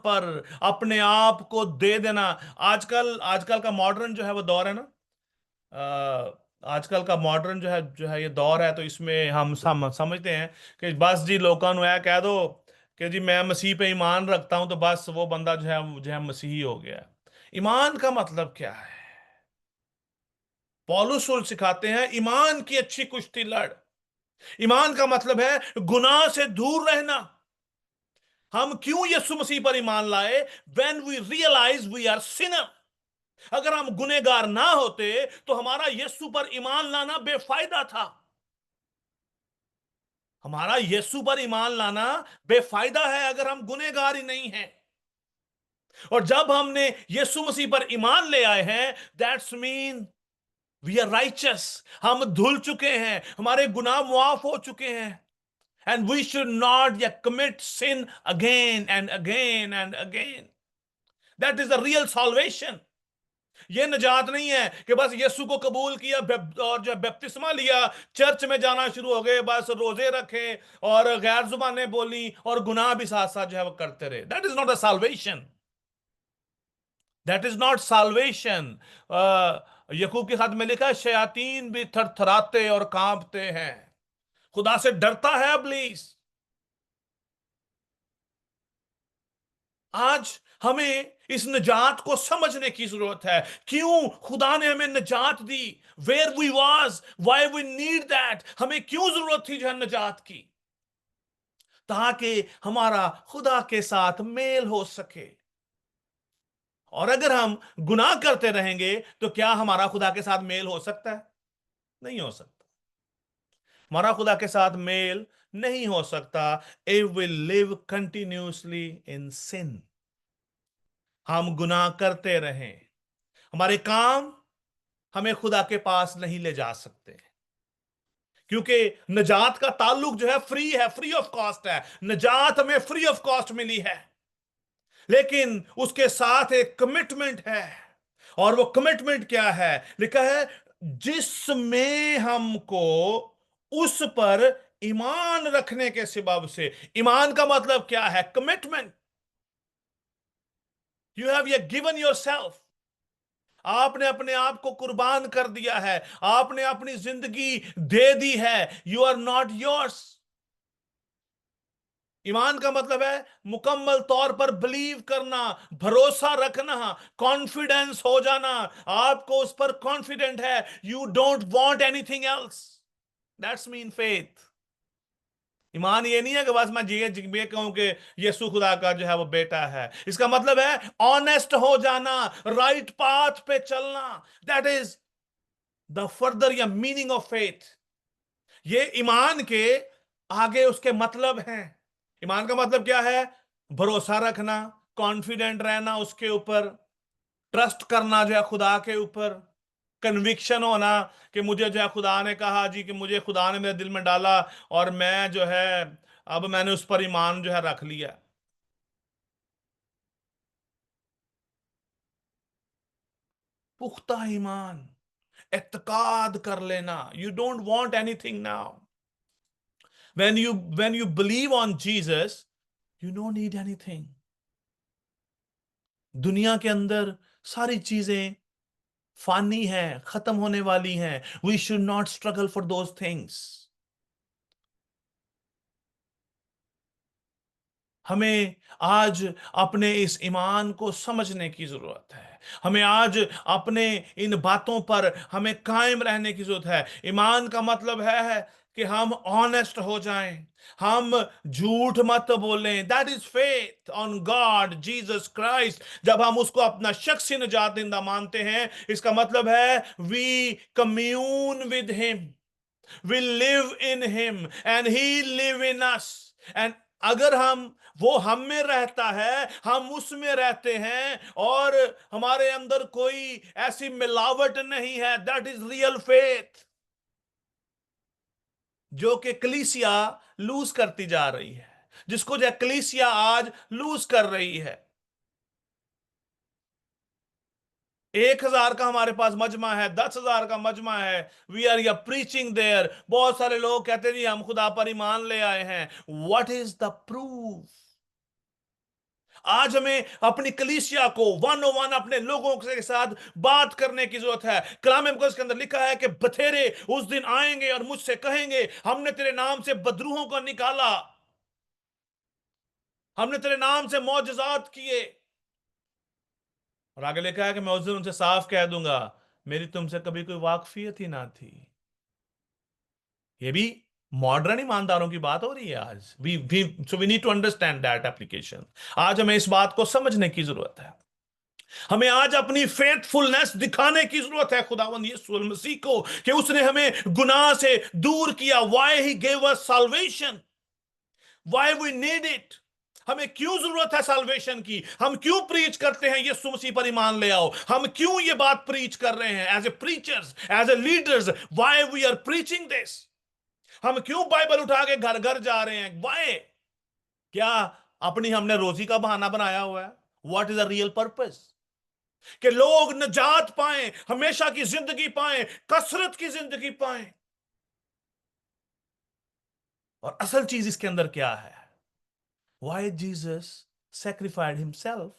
पर अपने आप को दे देना। आजकल आजकल का मॉडर्न जो है वो दौर है ना, आजकल का मॉडर्न जो है ये दौर है। तो इसमें हम समझते हैं कि बस जी लोगों को यह कह दो कि जी मैं मसीह पे ईमान रखता हूं, तो बस वो बंदा जो है मसीही हो गया। ईमान का मतलब क्या है? पौलुस सिखाते हैं ईमान की अच्छी कुश्ती लड़। ईमान का मतलब है गुनाह से दूर रहना। हम क्यों यीशु मसीह पर ईमान लाए? When we realise we are sinner. अगर हम गुनहगार ना होते तो हमारा यीशु पर ईमान लाना बेफायदा था। हमारा यीशु पर ईमान लाना बेफायदा है अगर हम गुनहगार ही नहीं हैं। और जब हमने यीशु मसीह पर ईमान ले आए हैं, that's mean we are righteous. हम धुल चुके हैं, हमारे गुनाह मुआफ हो चुके हैं। एंड वी शुड नॉट या commit sin again and again and again. That is the real salvation. ये निजात नहीं है कि बस यीशु को कबूल किया और जो बपतिस्मा लिया, चर्च में जाना शुरू हो गए, बस रोजे रखे और गैर जुबानें बोली और गुनाह भी साथ साथ जो है वो करते रहे। That is not a salvation. That is not salvation. Yakub के खत में लिखा है शयातीन भी थरथराते और कांपते हैं। खुदा से डरता है इब्लीस। आज हमें इस निजात को समझने की जरूरत है। क्यों खुदा ने हमें निजात दी? Where we was, why we need that. हमें क्यों जरूरत थी जो है निजात की? ताकि हमारा खुदा के साथ मेल हो सके। और अगर हम गुनाह करते रहेंगे तो क्या हमारा खुदा के साथ मेल हो सकता है? नहीं हो सकता। हमारा खुदा के साथ मेल नहीं हो सकता if we live continuously in sin. हम गुनाह करते रहें, हमारे काम हमें खुदा के पास नहीं ले जा सकते। क्योंकि निजात का ताल्लुक जो है फ्री है, फ्री ऑफ कॉस्ट है। निजात हमें फ्री ऑफ कॉस्ट मिली है, लेकिन उसके साथ एक कमिटमेंट है। और वो कमिटमेंट क्या है? लिखा है जिसमें हमको उस पर ईमान रखने के सबब से। ईमान का मतलब क्या है? Commitment. You have given your self. आपने अपने आप को कुर्बान कर दिया है, आपने अपनी जिंदगी दे दी है। You are not yours. ईमान का मतलब है मुकम्मल तौर पर बिलीव करना, भरोसा रखना, कॉन्फिडेंस हो जाना। आपको उस पर कॉन्फिडेंट है। You don't want anything else. That's mean faith. ईमान ये नहीं है कि बस मैं ये कहूं कि यीशु खुदा का जो है वो बेटा है। इसका मतलब है ऑनेस्ट हो जाना, राइट पाथ पे चलना। दैट इज द फर्दर या मीनिंग ऑफ फेथ। ये ईमान के आगे उसके मतलब हैं। ईमान का मतलब क्या है? भरोसा रखना, कॉन्फिडेंट रहना उसके ऊपर, ट्रस्ट करना जो है खुदा के ऊपर, कन्विक्शन होना कि मुझे जो है खुदा ने कहा जी, कि मुझे खुदा ने मेरे दिल में डाला और मैं जो है अब मैंने उस पर ईमान जो है रख लिया। पुख्ता ईमान, एतकाद कर लेना। You don't want anything now. when you believe on Jesus, you don't need anything. दुनिया के अंदर सारी चीजें फानी हैं, खत्म होने वाली हैं। We should not struggle for those things. हमें आज अपने इस ईमान को समझने की जरूरत है। हमें आज अपने इन बातों पर हमें कायम रहने की जरूरत है। ईमान का मतलब है कि हम ऑनेस्ट हो जाएं, हम झूठ मत बोलें। That is faith on God Jesus Christ. जब हम उसको अपना शख्सी निजात दहिंदा मानते हैं, इसका मतलब है we commune with him, we live in him and he live in us। and अगर वो हम में रहता है, हम उसमें रहते हैं और हमारे अंदर कोई ऐसी मिलावट नहीं है, दैट इज रियल फेथ, जो कि कलीसिया लूज करती जा रही है, जिसको जो कलीसिया आज लूज कर रही है। 1,000 का हमारे पास मजमा है, 10,000 का मजमा है, वी आर या प्रीचिंग देयर। बहुत सारे लोग कहते हैं जी हम खुदा पर ईमान ले आए हैं। What is the proof? आज हमें अपनी कलीसिया को वन ओ वन अपने लोगों के साथ बात करने की जरूरत है। कलाम मुकद्दस के अंदर लिखा है कि बथेरे उस दिन आएंगे और मुझसे कहेंगे, हमने तेरे नाम से बदरूहों को निकाला, हमने तेरे नाम से मौजज़ात किए। और आगे लिखा है कि मैं उस दिन उनसे साफ कह दूंगा, मेरी तुमसे कभी कोई वाकफियत ही ना थी। ये भी मॉडर्न ईमानदारों की बात हो रही है आज। We need to understand that application. आज हमें इस बात को समझने की जरूरत है। हमें आज अपनी फेथफुलनेस दिखाने की जरूरत है खुदावंद यीशु मसीह को, कि उसने हमें गुनाह से दूर किया। Why he gave us salvation, why we need it. हमें क्यों जरूरत है साल्वेशन की? हम क्यों प्रीच करते हैं यीशु मसीह पर ईमान ले आओ? हम क्यों ये बात प्रीच कर रहे हैं as a preachers, as a leaders? Why we are preaching this? हम क्यों बाइबल उठा के घर घर जा रहे हैं? व्हाई? क्या अपनी हमने रोजी का बहाना बनाया हुआ है? What is the real purpose? कि लोग निजात पाएं, हमेशा की जिंदगी पाएं, कसरत की जिंदगी पाएं। और असल चीज इसके अंदर क्या है? Why Jesus sacrificed himself,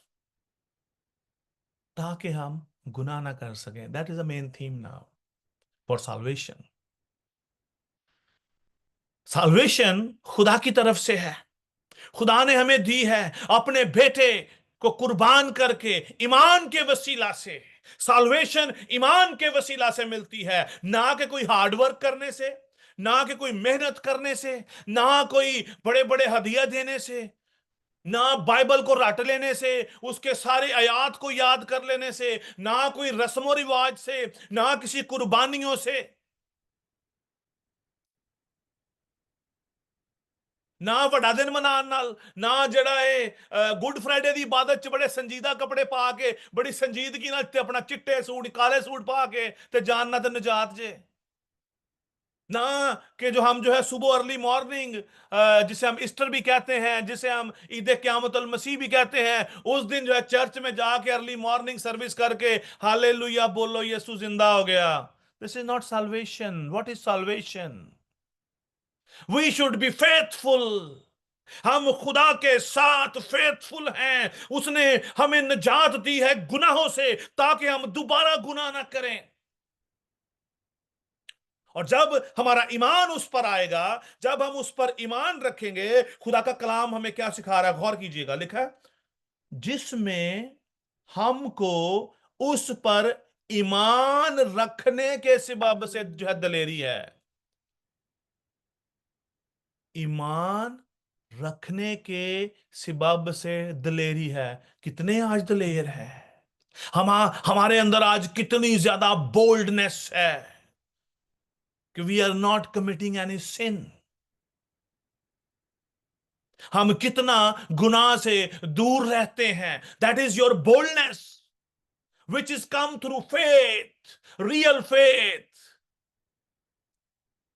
ताकि हम गुनाह ना कर सकें। That is the main theme now for salvation। Salvation खुदा की तरफ से है, खुदा ने हमें दी है अपने बेटे को कुर्बान करके, ईमान के वसीला से। साल्वेशन ईमान के वसीला से मिलती है, ना कि कोई हार्डवर्क करने से, ना कि कोई मेहनत करने से, ना कोई बड़े बड़े हदिया देने से, ना बाइबल को रट लेने से, उसके सारे आयात को याद कर लेने से, ना कोई रस्मो रिवाज से, ना किसी कुर्बानियों से, ना वड़ा दिन मनान नाल, ना जड़ा है गुड फ्राइडे दी इबादत च बड़े संजीदा कपड़े पा के, बड़ी संजीदगी नाल ते अपना चिट्टे सूट काले सूट पा के ते जानना ते निजात जे। ना कि जो हम जो है सुबह अर्ली मॉर्निंग, जिसे हम ईस्टर भी कहते हैं, जिसे हम ईद क़यामतुल मसीह भी कहते हैं, उस दिन जो है चर्च में जाके अर्ली मॉर्निंग सर्विस करके हालेलुया बोलो यीशु जिंदा हो गया। This is not salvation. What is salvation? We should be faithful. हम खुदा के साथ फेथफुल हैं। उसने हमें निजात दी है गुनाहों से, ताकि हम दोबारा गुनाह ना करें। और जब हमारा ईमान उस पर आएगा, जब हम उस पर ईमान रखेंगे, खुदा का कलाम हमें क्या सिखा रहा है? गौर कीजिएगा, लिखा है जिसमें हमको उस पर ईमान रखने के सबब से जो है दलेरी है। ईमान रखने के सबब से दलेरी है। कितने आज दलेर है? हमारे अंदर आज कितनी ज्यादा बोल्डनेस है कि we are not committing any sin. हम कितना गुनाह से दूर रहते हैं। That is your boldness which is come through faith, real faith.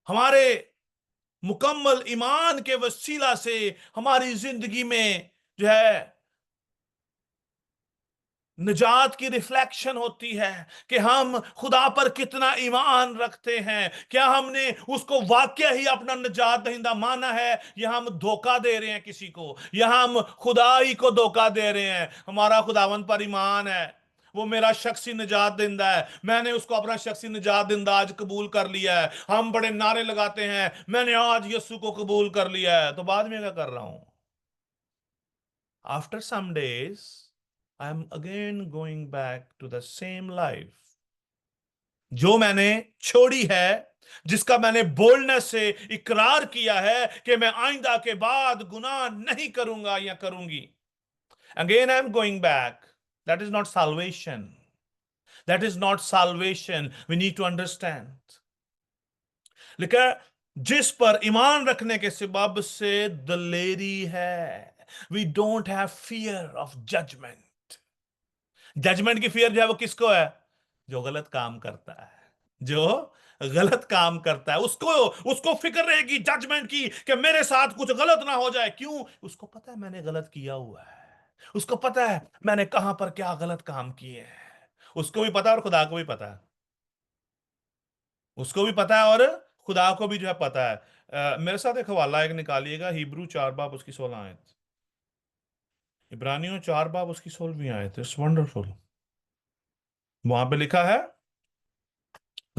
हमारे मुकम्मल ईमान के वसीला से हमारी जिंदगी में जो है निजात की रिफ्लेक्शन होती है कि हम खुदा पर कितना ईमान रखते हैं। क्या हमने उसको वाकया ही अपना निजात दहिंदा माना है, या हम धोखा दे रहे हैं किसी को, या हम खुदा ही को धोखा दे रहे हैं? हमारा खुदावंद पर ईमान है, वो मेरा शख्सी निजात दिंदा है, मैंने उसको अपना शख्सी निजात दिंदा आज कबूल कर लिया है। हम बड़े नारे लगाते हैं, मैंने आज यीशु को कबूल कर लिया है, तो बाद में क्या कर रहा हूं? After some days, I am again going back to the same life. जो मैंने छोड़ी है, जिसका मैंने बोलनेस से इकरार किया है कि मैं आइंदा के बाद गुनाह नहीं करूंगा या करूंगी. Again I am going back. That is not salvation. That is not salvation. We need to understand. लिखा जिस पर ईमान रखने के सबब से दलेरी है. We don't have fear of judgment. Judgement की फियर जो है वो किसको है? जो गलत काम करता है. जो गलत काम करता है उसको उसको फिक्र रहेगी जजमेंट की कि मेरे साथ कुछ गलत ना हो जाए. क्यों? उसको पता है मैंने गलत किया हुआ है. उसको पता है मैंने कहां पर क्या गलत काम किए हैं. उसको भी पता है और खुदा को भी पता है. उसको भी पता है और खुदा को भी जो है पता है. मेरे साथ एक हवाला एक निकालिएगा. हिब्रू 4 बाब उसकी 16 आयत. इब्रानियों 4 बाब उसकी 16वीं आयत. It's wonderful. वहां पे लिखा है,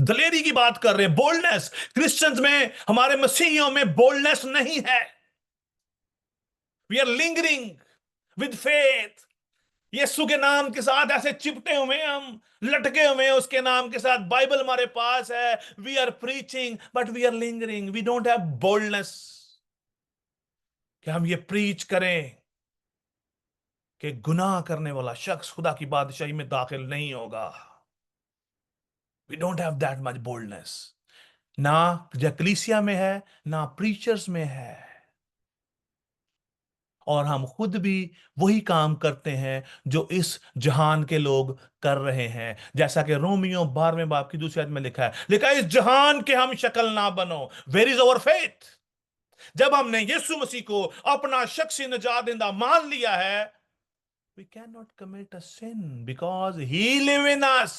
दलेरी की बात कर रहे हैं, बोल्डनेस. क्रिश्चियंस में, हमारे मसीहियों में बोल्डनेस नहीं है. We are lingering with faith. Yeshu के नाम के साथ ऐसे चिपटे हुए हैं, हम लटके हुए हैं उसके नाम के साथ. बाइबल हमारे पास है. We are preaching but we are lingering. We don't have boldness कि हम ये प्रीच करें कि गुनाह करने वाला शख्स खुदा की बादशाही में दाखिल नहीं होगा. We don't have that much boldness. ना कलीसिया में है, ना प्रीचर्स में है. और हम खुद भी वही काम करते हैं जो इस जहान के लोग कर रहे हैं. जैसा कि रोमियो 12वें बाब की दूसरी आयत में लिखा है इस जहान के हम शक्ल ना बनो. Where is our faith? जब हमने यीशु मसीह को अपना शख्सी निजात देंदा मान लिया है, we cannot commit a sin because he live in us.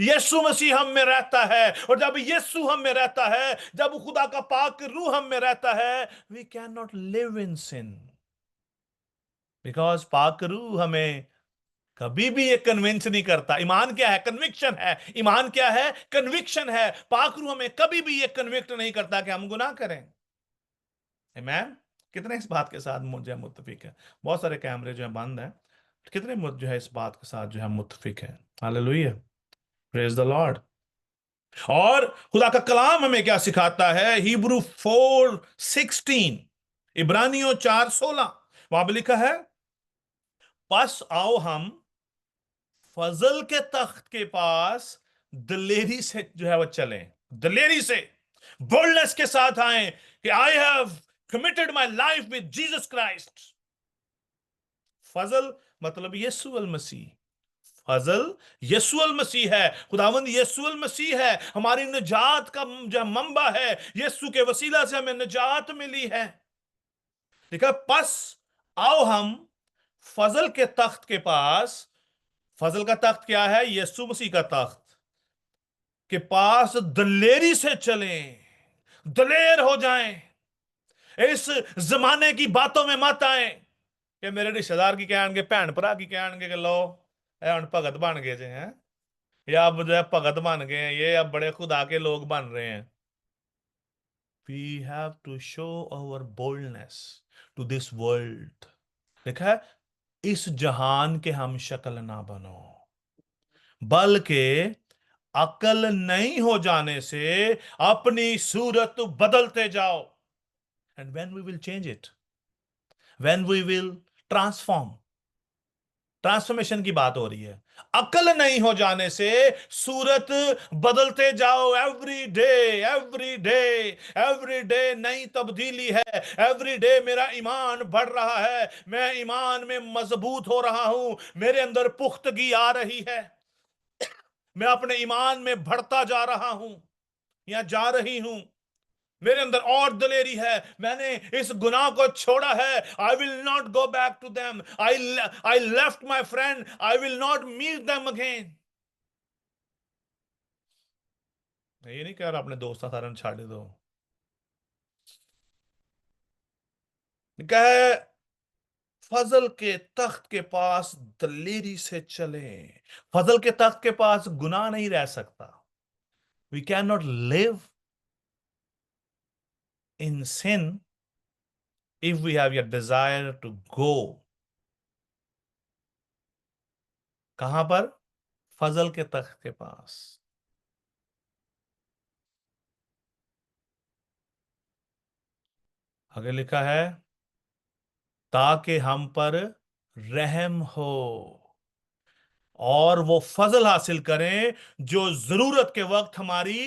यीशु मसीह हम में रहता है. और जब यीशु हम में रहता है, जब खुदा का पाक रूह हम में रहता है, we cannot live in sin. Because पाक रूह हमें कभी भी ये कन्विंस नहीं करता. ईमान क्या है? कन्विक्शन है. ईमान क्या है? कन्विक्शन है. पाक रूह हमें कभी भी ये कन्विक्ट नहीं करता कि हम गुनाह करें. आमीन. कितने इस बात के साथ मुझे मुत्तफिक है? बहुत सारे कैमरे जो है बंद हैं. कितने जो है इस बात के साथ जो है मुत्तफिक है? हालेलुया. Praise the Lord. और खुदा का कलाम हमें क्या सिखाता है? हिब्रू 4:16, इब्रानियों 4:16. वहां पे लिखा है, बस आओ हम फजल के तख्त के पास दलेरी से जो है वो चलें. दलेरी से, बोल्डनेस के साथ आए कि I have committed my life with Jesus Christ. फजल मतलब यीशु अल मसीह. फजल यीशु अल मसीह है. खुदावंद यीशु अल मसीह है. हमारी निजात का जो मंबा है. यीशु के वसीला से हमें निजात मिली है. देखा, बस आओ हम फजल के तख्त के पास. फजल का तख्त क्या है? यीशु मसीह का तख्त के पास दलेरी से चलें, दलेर हो जाएं. इस जमाने की बातों में मत आए कि मेरे रिश्तेदार की कहणगे, भैन भरा की कहणगे कि लो ए हुण भगत बन गए जे हैं, या अब जो है भगत बन गए हैं, ये अब बड़े खुदा के लोग बन रहे हैं. We have to show our boldness to this world. लिखा है, इस जहान के हम शक्ल ना बनो, बल्कि अकल नहीं हो जाने से अपनी सूरत बदलते जाओ. And when we will change it, when we will transform. Transformation की बात हो रही है. अकल नहीं हो जाने से सूरत बदलते जाओ. Every day, every day, every day नई तब्दीली है. एवरी डे मेरा ईमान बढ़ रहा है. मैं ईमान में मजबूत हो रहा हूं. मेरे अंदर पुख्तगी आ रही है. मैं अपने ईमान में बढ़ता जा रहा हूं या जा रही हूं. मेरे अंदर और दलेरी है. मैंने इस गुनाह को छोड़ा है. I will not go back to them. I left my friend. I will not meet them again. ये नहीं कह रहा अपने दोस्त सारा छाड़ दो. कहे फजल के तख्त के पास दलेरी से चले. फजल के तख्त के पास गुनाह नहीं रह सकता. We can not live in sin if we have a desire to go कहां पर? फजल के तख्त के पास। आगे लिखा है ताकि हम पर रहम हो और वो फजल हासिल करें जो जरूरत के वक्त हमारी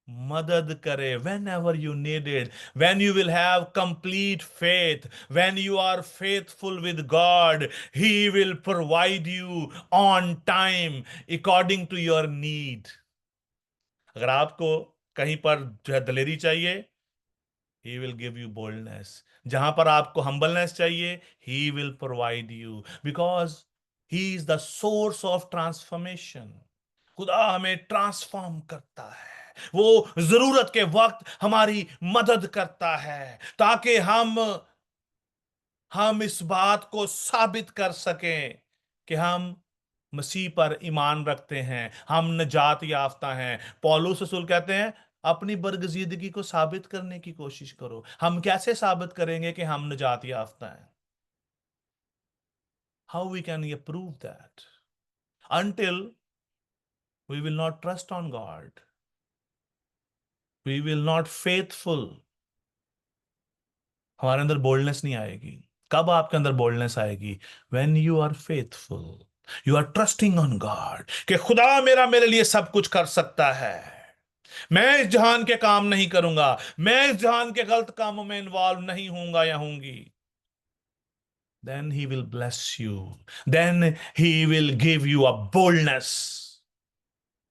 मदद करे। Whenever you needed, when you will have complete faith, when you are faithful with God, he will provide you on time according to your need. अगर आपको कहीं पर जो है दलेरी चाहिए, he will give you boldness। जहां पर आपको humbleness चाहिए, he will provide you because he is the source of transformation। खुदा हमें ट्रांसफॉर्म करता है, वो जरूरत के वक्त हमारी मदद करता है ताकि हम इस बात को साबित कर सकें कि हम मसीह पर ईमान रखते हैं, हम निजात याफ्ता हैं। पौलुस रसूल कहते हैं अपनी बरगजीदगी को साबित करने की कोशिश करो। हम कैसे साबित करेंगे कि हम निजात याफ्ता हैं? How we can prove that? until we will not trust on God, we will not faithful, हमारे अंदर बोल्डनेस नहीं आएगी। कब आपके अंदर बोल्डनेस आएगी? when you are faithful, you are trusting on God कि खुदा मेरे लिए सब कुछ कर सकता है। मैं इस जहान के काम नहीं करूंगा, मैं इस जहान के गलत कामों में इन्वॉल्व नहीं होऊंगा या होंगी। then he will bless you, then he will give you a boldness।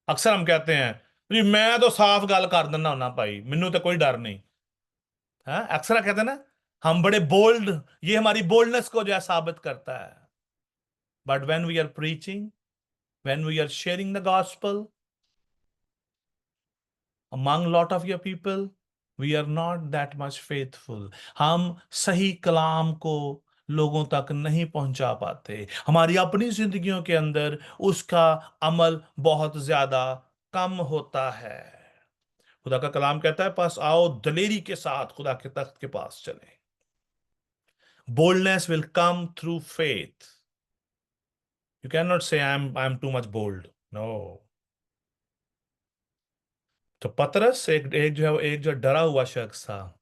अक्सर हम कहते हैं जी मैं तो साफ गल कर दिना होना भाई, मैनू तो कोई डर नहीं है। अक्सर कहते हैं ना हम बड़े बोल्ड, ये हमारी बोल्डनेस को जो है साबित करता है। But when we are preaching, when we are sharing the gospel among lot of your people, we are not that much faithful। हम सही कलाम को लोगों तक नहीं पहुंचा पाते, हमारी अपनी जिंदगियों के अंदर उसका अमल बहुत ज्यादा कम होता है। खुदा का कलाम कहता है पास आओ दलेरी के साथ खुदा के तख्त के पास चले। boldness will come through faith। you cannot say I'm too much bold, no। तो पतरस एक जो डरा हुआ शख्स था,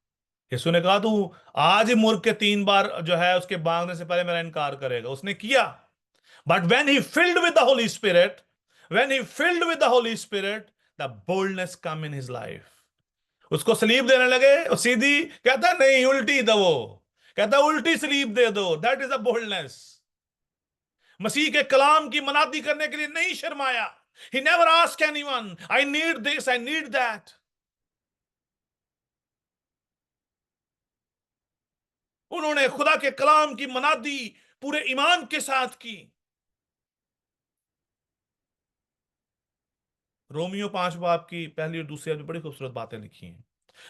यीशु ने कहा तू आज ही मुर्ग के 3 बार जो है उसके मांगने से पहले मेरा इनकार करेगा। उसने किया। But when he filled with the Holi spirit, when he filled with the Holi spirit, the boldness come in his life. उसको सलीब देने लगे, और सीधी कहता नहीं उल्टी दो, कहता उल्टी सलीब दे दो। That is a boldness. मसीह के कलाम की मनादी करने के लिए नहीं शर्माया। He never asked anyone, I need this, I need that। उन्होंने खुदा के कलाम की मनादी पूरे ईमान के साथ की। रोमियो 5 बाब की पहली और दूसरी में बड़ी खूबसूरत बातें लिखी हैं।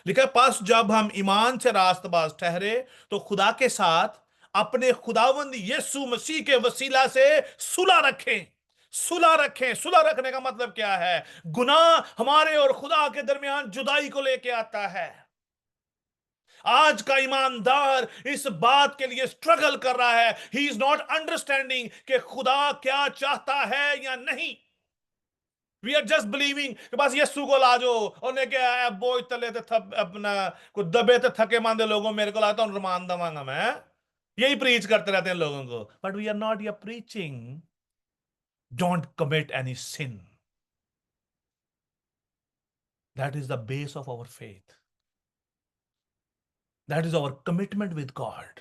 लिखा है पास जब हम ईमान से रास्तबाज ठहरे तो खुदा के साथ अपने खुदावंद यीशु मसीह के वसीला से सुलह रखें। सुलह रखें, सुलह रखने का मतलब क्या है? गुनाह हमारे और खुदा के दरमियान जुदाई को लेके आता है। आज का ईमानदार इस बात के लिए स्ट्रगल कर रहा है। ही इज नॉट अंडरस्टैंडिंग कि खुदा क्या चाहता है या नहीं। वी आर जस्ट बिलीविंग कि बस यीशु को ला जाओ, उन्हें क्या बोझ तले ते थप अपना को दबे ते थके मांदे लोगों मेरे को लाता हूं रमान दवांगा मैं। यही प्रीच करते रहते हैं लोगों को। बट वी आर नॉट या preaching don't commit any sin. That is the base of our faith. That is our commitment with God.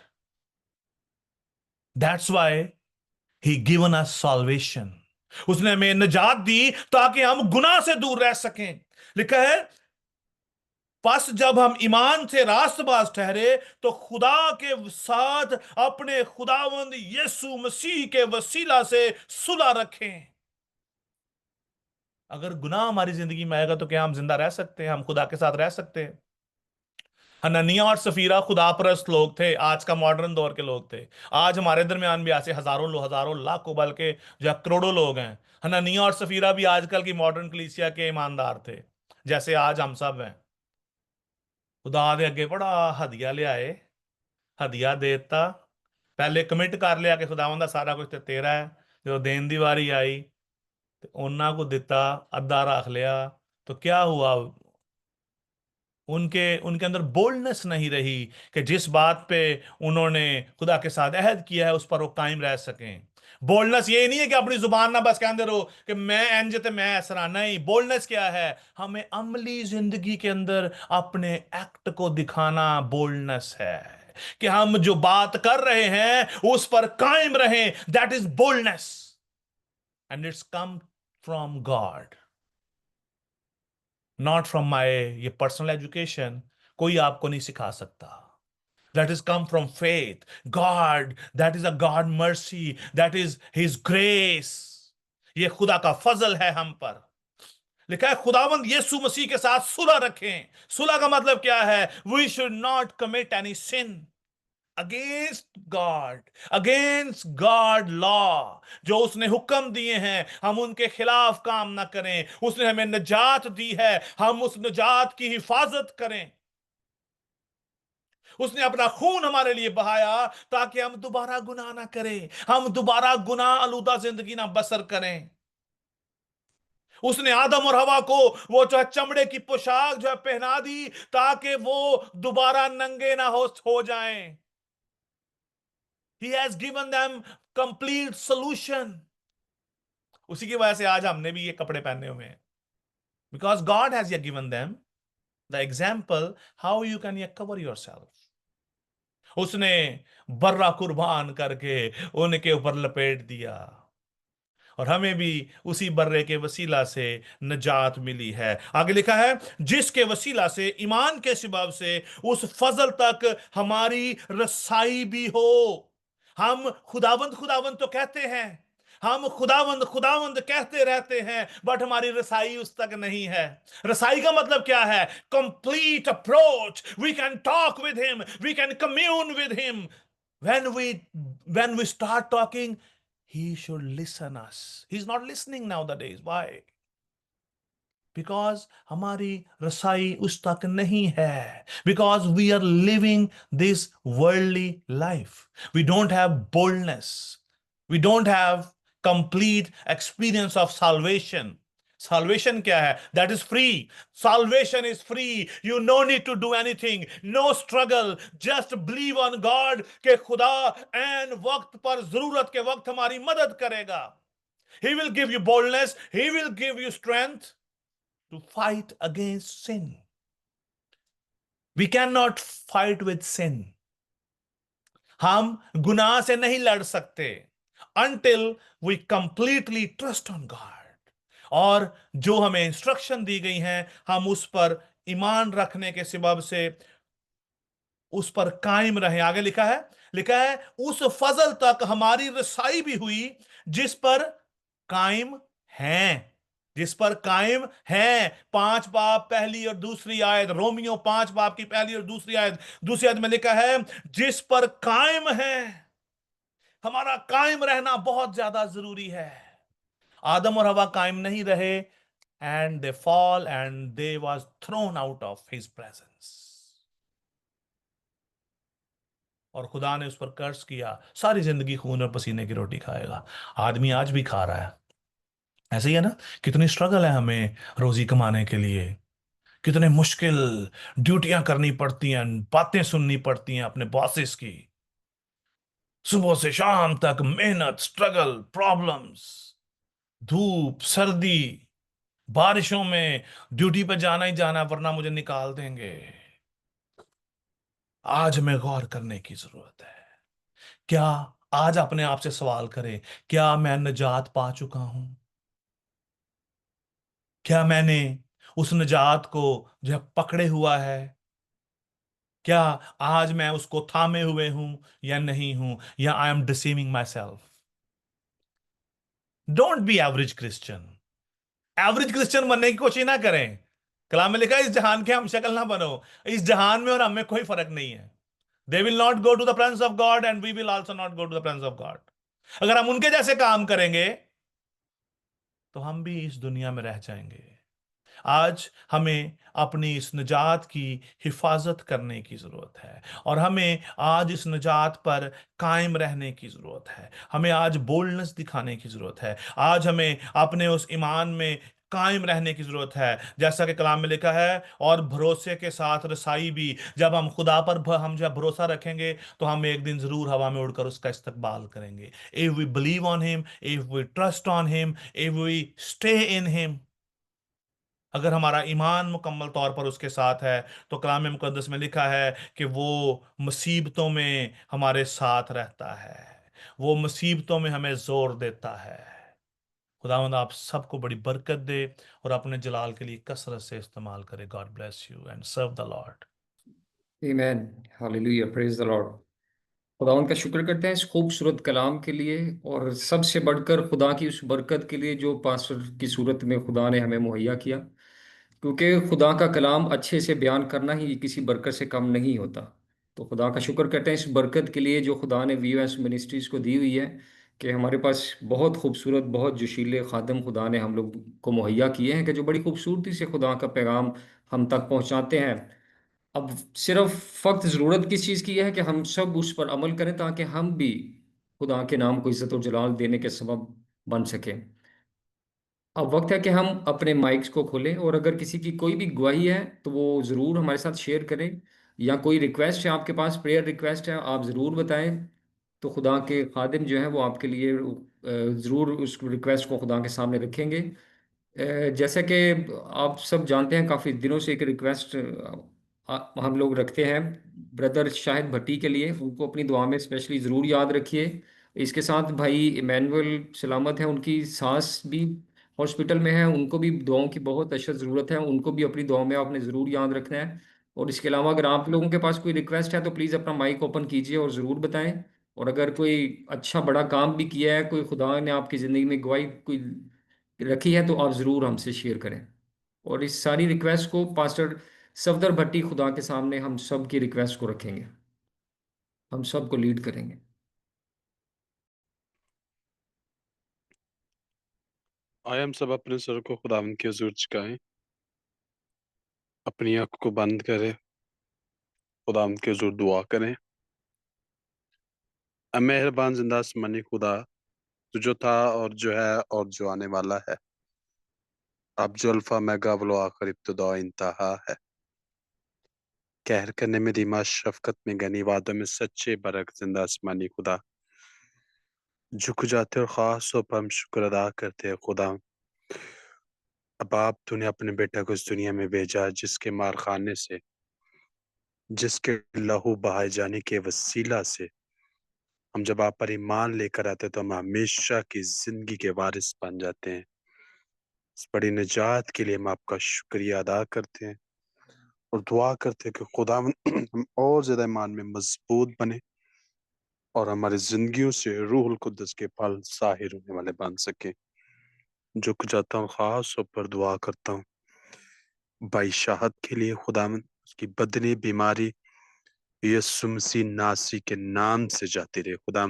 That's why he given us salvation. उसने हमें निजात दी ताकि हम गुनाह से दूर रह सकें। लिखा है बस जब हम ईमान से रास्तबाज ठहरे तो खुदा के साथ अपने खुदावंद यीशु मसीह के वसीला से सुलह रखें। अगर गुनाह हमारी जिंदगी में आएगा तो क्या हम जिंदा रह सकते हैं? हम खुदा के साथ रह सकते हैं? हननिया और सफीरा खुदापरस्त लोग थे, आज का मॉडर्न दौर के लोग थे। आज हमारे दरमियान भी ऐसे हजारों लाखों बल्कि जो करोड़ों लोग हैं। हननिया और सफीरा भी आजकल की मॉडर्न कलीसिया के ईमानदार थे, जैसे आज हम सब हैं। खुदा दे अगे बड़ा हदिया ले आए, हदिया देता, पहले कमिट कर लिया कि खुदावंद दा सारा कुछ ते तेरा है। जो देन दी वारी आई तो उन्ना को दिता, अद्धा रख लिया, तो क्या हुआ? उनके उनके अंदर बोल्डनेस नहीं रही कि जिस बात पे उन्होंने खुदा के साथ अहद किया है उस पर वो कायम रह सकें। बोल्डनेस ये नहीं है कि अपनी जुबान ना बस कहते रहो कि मैं इंज ते मैं ऐसा नहीं। बोल्डनेस क्या है? हमें अमली जिंदगी के अंदर अपने एक्ट को दिखाना बोल्डनेस है, कि हम जो बात कर रहे हैं उस पर कायम रहें। That is boldness and it's come from God, not from my ये पर्सनल एजुकेशन। कोई आपको नहीं सिखा सकता। That is come from faith God, that is a God mercy, that is his grace. ये खुदा का फजल है हम पर। लिखा है खुदावंद यीशु मसीह के साथ सुलह रखें। सुलह का मतलब क्या है? We should not commit any sin against God, against God law. जो उसने हुक्म दिए हैं हम उनके खिलाफ काम ना करें। उसने हमें निजात दी है, हम उस निजात की हिफाजत करें। उसने अपना खून हमारे लिए बहाया ताकि हम दोबारा गुनाह ना करें, हम दोबारा गुनाह आलूदा जिंदगी ना बसर करें। उसने आदम और हवा को वो जो है चमड़े की पोशाक जो है पहना दी ताकि वो दोबारा नंगे ना हो जाएं। He has given them complete solution. उसी की वजह से आज हमने भी ये कपड़े पहने हुए हैं, because God has given them the example how you can cover yourself. उसने बर्रा कुर्बान करके उनके ऊपर लपेट दिया और हमें भी उसी बर्रे के वसीला से निजात मिली है। आगे लिखा है जिसके वसीला से ईमान के सबब से उस फजल तक हमारी रसाई भी हो। हम खुदावंद खुदावंद तो कहते हैं, हम खुदावंद खुदावंद कहते रहते हैं, बट हमारी रसाई उस तक नहीं है। रसाई का मतलब क्या है? Complete approach. We can talk with him, we can commune with him. when we start talking, he should listen us. He's not listening nowadays. Why? Because हमारी रसाई उस तक नहीं है। Because we are living this worldly life. We don't have boldness. We don't have complete experience of salvation. Salvation क्या है? That is free. Salvation is free. You no need to do anything. No struggle. Just believe on God कि खुदा ऐन वक्त पर जरूरत के वक्त हमारी मदद करेगा। He will give you boldness. He will give you strength to fight against sin. We cannot fight with sin. हम गुनाह से नहीं लड़ सकते until we completely trust on God. और जो हमें इंस्ट्रक्शन दी गई हैं हम उस पर ईमान रखने के सबब से उस पर कायम रहे। आगे लिखा है उस फजल तक हमारी रसाई भी हुई जिस पर कायम हैं। जिस पर कायम है। 5 बाब पहली और दूसरी आयत, रोमियो 5 बाब की पहली और दूसरी आयत। दूसरी आयत में लिखा है जिस पर कायम है। हमारा कायम रहना बहुत ज्यादा जरूरी है। आदम और हवा कायम नहीं रहे and they fall and they was thrown out of his presence. और खुदा ने उस पर कर्ज किया, सारी जिंदगी खून और पसीने की रोटी खाएगा। आदमी आज भी खा रहा है। ऐसे ही है ना? कितनी स्ट्रगल है हमें रोजी कमाने के लिए, कितने मुश्किल ड्यूटियां करनी पड़ती हैं, बातें सुननी पड़ती हैं अपने बॉसेस की। सुबह से शाम तक मेहनत, स्ट्रगल, प्रॉब्लम्स, धूप, सर्दी, बारिशों में ड्यूटी पर जाना ही जाना वरना मुझे निकाल देंगे। आज हमें गौर करने की जरूरत है। क्या आज अपने आप से सवाल करें, क्या मैं निजात पा चुका हूं? क्या मैंने उस निजात को जो है पकड़े हुआ है? क्या आज मैं उसको थामे हुए हूं या नहीं हूं, या I am deceiving my self? Don't be average Christian. Average Christian बनने की कोशिश ना करें। कलाम में लिखा है इस जहान के हम शक्ल ना बनो। इस जहान में और हमें कोई फर्क नहीं है। They will not go to the presence of God and we will also not go to the presence of God. अगर हम उनके जैसे काम करेंगे तो हम भी इस दुनिया में रह जाएंगे। आज हमें अपनी इस निजात की हिफाजत करने की ज़रूरत है, और हमें आज इस निजात पर कायम रहने की ज़रूरत है। हमें आज बोल्डनेस दिखाने की ज़रूरत है। आज हमें अपने उस ईमान में कायम रहने की ज़रूरत है, जैसा कि कलाम में लिखा है, और भरोसे के साथ रसाई भी। जब हम खुदा पर हम जब भरोसा रखेंगे तो हम एक दिन ज़रूर हवा में उड़कर उसका इस्तकबाल करेंगे। If we believe on him, if we trust on him, if we stay in him, अगर हमारा ईमान मुकम्मल तौर पर उसके साथ है, तो कलाम मुकद्दस में लिखा है कि वो मुसीबतों में हमारे साथ रहता है, वो मुसीबतों में हमें जोर देता है। खुदावंद आप सबको बड़ी बरकत दे और अपने जलाल के लिए कसरत से इस्तेमाल करे। God bless you and serve the Lord. Amen, hallelujah, praise the Lord. खुदावंद का शुक्र करते हैं इस खूबसूरत कलाम के लिए, और सबसे बढ़कर खुदा की उस बरकत के लिए जो पास्टर की सूरत में खुदा ने हमें मुहैया किया। क्योंकि खुदा का कलाम अच्छे से बयान करना ही किसी बरकत से कम नहीं होता। तो खुदा का शुक्र करते हैं इस बरकत के लिए जो खुदा ने वीओएस मिनिस्ट्रीज को दी हुई है, कि हमारे पास बहुत खूबसूरत, बहुत जोशीले खादम खुदा ने हम लोग को मुहैया किए हैं, कि जो बड़ी खूबसूरती से खुदा का पैगाम हम तक पहुंचाते हैं। अब सिर्फ फक्त ज़रूरत किस चीज़ की है कि हम सब उस पर अमल करें, ताकि हम भी खुदा के नाम को इज्जत और जलाल देने के सबब बन सकें। अब वक्त है कि हम अपने माइक्स को खोलें, और अगर किसी की कोई भी गवाही है तो वो ज़रूर हमारे साथ शेयर करें, या कोई रिक्वेस्ट है आपके पास, प्रेयर रिक्वेस्ट है, आप ज़रूर बताएं। तो खुदा के खादिम जो है वो आपके लिए ज़रूर उस रिक्वेस्ट को खुदा के सामने रखेंगे। जैसे कि आप सब जानते हैं, काफ़ी दिनों से एक रिक्वेस्ट हम लोग रखते हैं ब्रदर शाहिद भट्टी के लिए, उनको अपनी दुआ में स्पेशली ज़रूर याद रखिए। इसके साथ भाई इमैनुअल सलामत हैं, उनकी सांस भी हॉस्पिटल में है, उनको भी दुआओं की बहुत अशद ज़रूरत है, उनको भी अपनी दुआ में आपने ज़रूर याद रखना है। और इसके अलावा अगर आप लोगों के पास कोई रिक्वेस्ट है तो प्लीज़ अपना माइक ओपन कीजिए और ज़रूर बताएं। और अगर कोई अच्छा बड़ा काम भी किया है, कोई खुदा ने आपकी ज़िंदगी में गवाही कोई रखी है, तो आप ज़रूर हमसे शेयर करें। और इस सारी रिक्वेस्ट को पास्टर सफदर भट्टी खुदा के सामने हम सब की रिक्वेस्ट को रखेंगे, हम सब को लीड करेंगे। आए हम सब अपने सर को खुदावंद के हुजूर झुकाएं, अपनी आंख को बंद करें, खुदावंद के हुजूर दुआ करें। ऐ मेहरबान जिंदा आसमानी खुदा, तू जो था और जो है और जो आने वाला है, अब जो अल्फा मेगा अव्वल आखिर इब्तिदा इंतहा है, कहर करने में धीमा, शफकत में गनी, वादों में सच्चे बरक, जिंदा आसमानी खुदा, झुक जाते और खास तौर पर हम शुक्र अदा करते हैं खुदा। अब आप तूने अपने बेटा को इस दुनिया में भेजा, जिसके मारखाने से, जिसके लहू बहाए जाने के वसीला से हम जब आप पर ईमान लेकर आते हैं तो हम हमेशा की जिंदगी के वारिस बन जाते हैं। इस बड़ी निजात के लिए हम आपका शुक्रिया अदा करते हैं और दुआ करते हैं कि खुदा हम और ज्यादा ईमान में मजबूत बने और हमारी जिंदगियों से रूहुल कुद्दस के फल जाहिर होने वाले बन सके। झुक जाता हूँ, खास तौर पर दुआ करता हूँ भाई शाहद के लिए, खुदा उसकी बदनी बीमारी यीशु मसीह नासी के नाम से जाती रहे। खुदा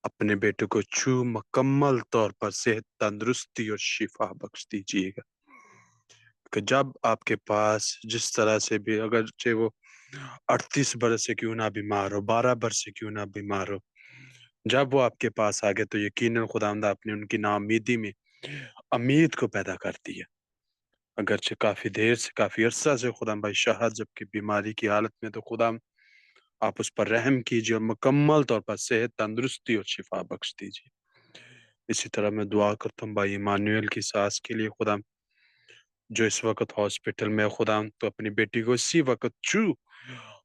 अपने बेटे को छू मुकम्मल तौर पर सेहत, तंदुरुस्ती और शिफा बख्श दीजिएगा। कि जब आपके पास जिस तरह से भी, अगर चाहे वो 38 बरस से क्यों ना बीमार हो, 12 बरस से क्यों ना बीमार हो, जब वो आपके पास आ गए तो यकीनन खुदावंद आपने उनकी नाउमीदी में उम्मीद को पैदा कर दिया। अगरचे काफी देर से, काफी अरसा से खुदा भाई शाहद जबकि बीमारी की हालत में, तो खुदा आप उस पर रहम कीजिए और मुकम्मल तौर पर सेहत, तंदुरुस्ती और शिफा बख्श दीजिए। इसी तरह मैं दुआ करता हूँ भाई इमानुएल की सास के लिए, खुदा जो इस वक्त हॉस्पिटल में, खुदा तो अपनी बेटी को इसी वक्त छू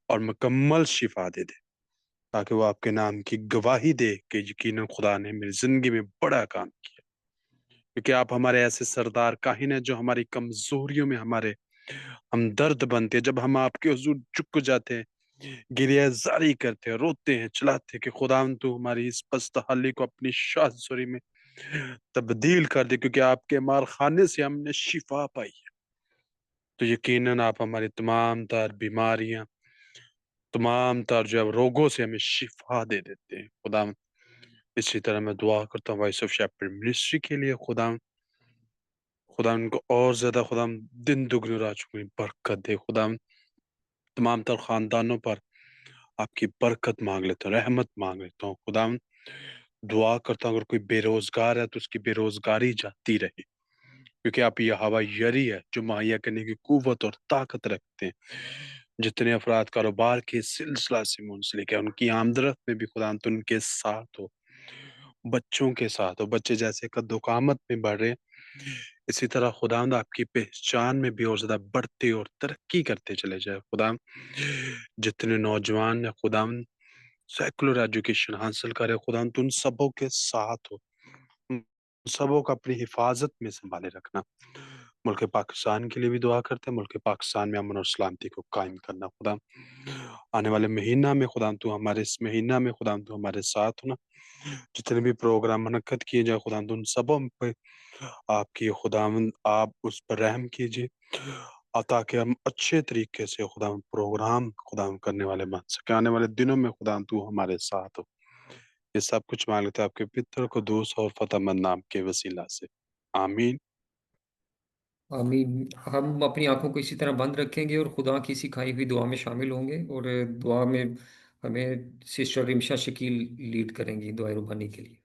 और मुकम्मल शिफा दे दे, ताकि वो आपके नाम की गवाही दे कि यकीनन खुदा ने मेरी जिंदगी में बड़ा काम किया। क्योंकि आप हमारे ऐसे सरदार काहिन हैं जो हमारी कमजोरियों में हमारे हम दर्द बनते हैं, जब हम आपके हुजूर झुक जाते हैं, गिरियाजारी करते हैं, रोते हैं, चिल्लाते हैं कि खुदावंद तू हमारी इस पस्तहाली को अपनी शाहसुरी में तब्दील कर दे, क्योंकि आपके मार खाने से हमने शिफा पाई है। तो यकीनन आप हमारी तमाम तार बीमारियां, तमाम तार जो है रोगों से हमें शिफा दे देते हैं खुदा। इसी तरह मैं दुआ करता हूँ वॉइस ऑफ शेपर्ड मिनिस्ट्री के लिए, खुदा खुदा उनको और ज्यादा खुदा दिन दुगनी रात में बरकत दे। खुदा तमाम तर खानदानों पर आपकी बरकत मांग लेता हूँ, रहमत मांग लेता हूँ। खुदा दुआ करता हूँ अगर कोई बेरोजगार है तो उसकी बेरोजगारी जाती रहे, क्योंकि आप ये हवा यरी है जो मुहैया करने की कुव्वत और ताकत रखते हैं। जितने अफराद कारोबार के सिलसिला से मुंसलिक है उनकी आमदरफ्त में भी खुदा तो उनके साथ हो, बच्चों के साथ हो। बच्चे जैसे कद्दोकामत में बढ़ रहे हैं, इसी तरह खुदावंद आपकी पहचान में भी और ज्यादा बढ़ते और तरक्की करते चले जाए। खुदा जितने नौजवान है खुदावंद सेकुलर एजुकेशन हासिल करे, खुदावंद उन सबों के साथ हो, उन सबों को अपनी हिफाजत में संभाले रखना। मुल्क पाकिस्तान के लिए भी दुआ करते हैं, मुल्क पाकिस्तान में अमन और सलामती को कायम करना। खुदा आने वाले महीना में खुदा तू हमारे इस महीना में खुदा तू हमारे साथ होना। जितने भी प्रोग्राम मुनक्कद किए जाए खुदा उन सबों पे आपकी खुदावंद आप उस पर रहम कीजिए, और ताकि हम अच्छे तरीके से खुदा प्रोग्राम खुदा करने वाले बन सके। आने वाले दिनों में खुदा तू हमारे साथ हो। ये सब कुछ मांग लेते हैं आपके पितर को दोस्त और फतेहमंद नाम के वसीला से, आमीन। आमीन। हम अपनी आंखों को इसी तरह बंद रखेंगे और खुदा की सिखाई हुई दुआ में शामिल होंगे, और दुआ में हमें सिस्टर रिमशा शकील लीड करेंगी दुआ रुबानी के लिए।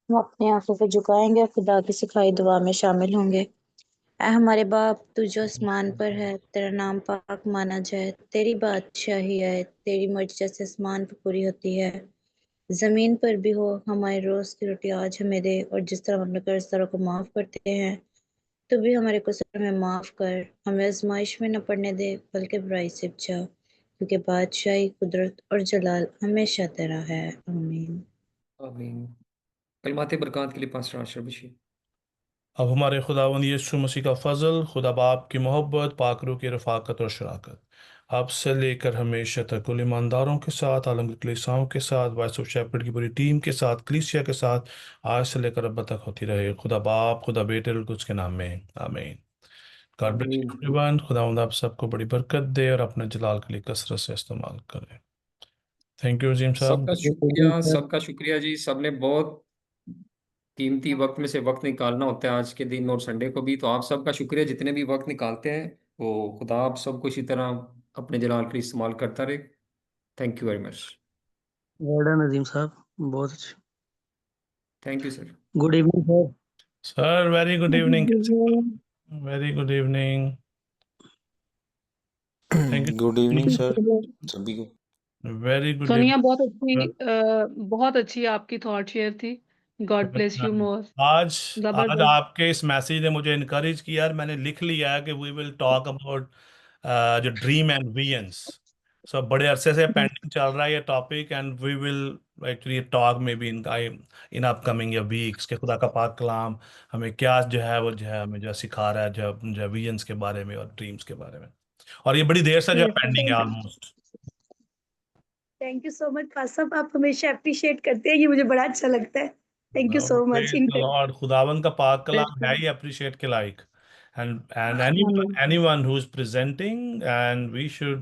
हम अपनी आंखों को झुकाएंगे और खुदा की सिखाई दुआ में शामिल होंगे। ऐ हमारे बाप, तू जो आसमान पर है, तेरा नाम पाक माना जाए, तेरी बादशाही आए, तेरी मर्जी जैसे आसमान पर पूरी होती है जमीन पर भी हो। हमारे रोज की रोटी आज हमें दे, और जिस तरह हम अपने कर्जदारों को माफ करते हैं, तो भी हमारे कसूर हमें माफ कर। हमें आजमाइश में न पड़ने दे, बल्कि बुराई से बचा, क्योंकि बादशाही, कुदरत और जलाल हमेशा तेरा है। आमीन। आमीन। कलमाते बरकत के लिए पास्टर आशर बशीर। अब हमारे खुदावंद यीशु मसीह का फजल, खुदा बाप की मोहब्बत, पाक रूह की रफ़ाकत और शराकत आप से लेकर हमेशा तक कुल ईमानदारों के साथ, आलम की कलीसियाओं के साथ, वॉइस ऑफ शेपर्ड की पूरी टीम के साथ, कलीसिया के साथ आज से लेकर अब तक होती रहे। खुदा बाप, खुदा बेटे और कुछ के नाम में आमीन। गॉड ब्लेस यू आमीन। एवरीवन। खुदावंद आप सबको बड़ी बरकत दे और अपने जलाल के लिए कसरत से इस्तेमाल करे। थैंक यू अजीम साहब। सबका शुक्रिया जी। सबने बहुत कीमती वक्त में से वक्त निकालना होता है आज के दिन और संडे को भी, तो आप सबका शुक्रिया जितने भी वक्त निकालते हैं। वो खुदा आप सबको इसी तरह अपने जलाल के लिए इस्तेमाल करता रहे। Thank you very much. Well done Azeem sahab, बहुत अच्छे। Thank you sir. Good evening sir. Sir very good evening. Very good evening. Thank you. Good evening sir सभी को। Very good Sonia, evening. बहुत अच्छी आपकी थॉट शेयर थी। God bless you more. आज आज जबरदस्त। आपके इस मैसेज ने मुझे इनकरेज किया और मैंने लिख लिया है कि वी विल टॉक अबाउट जो ड्रीम एंड विजन्स। सो बड़े अरसे से पेंडिंग चल रहा है ये topic, and we will actually talk maybe in upcoming weeks के खुदा का पाक कलाम हमें क्या जो है वो जो है हमें जो सिखा रहा है जो विजन्स के बारे में और ड्रीम्स के बारे में। और ये बड़ी देर से जो पेंडिंग है almost. Thank you so much पास साहब, आप हमेशा अप्रिशिएट करते हैं, ये मुझे बड़ा अच्छा लगता है। Thank you so much. Praise the Lord. खुदावन का पाक कलाम है ही अप्रिशिएट के लायक, and anyone who is presenting, and we should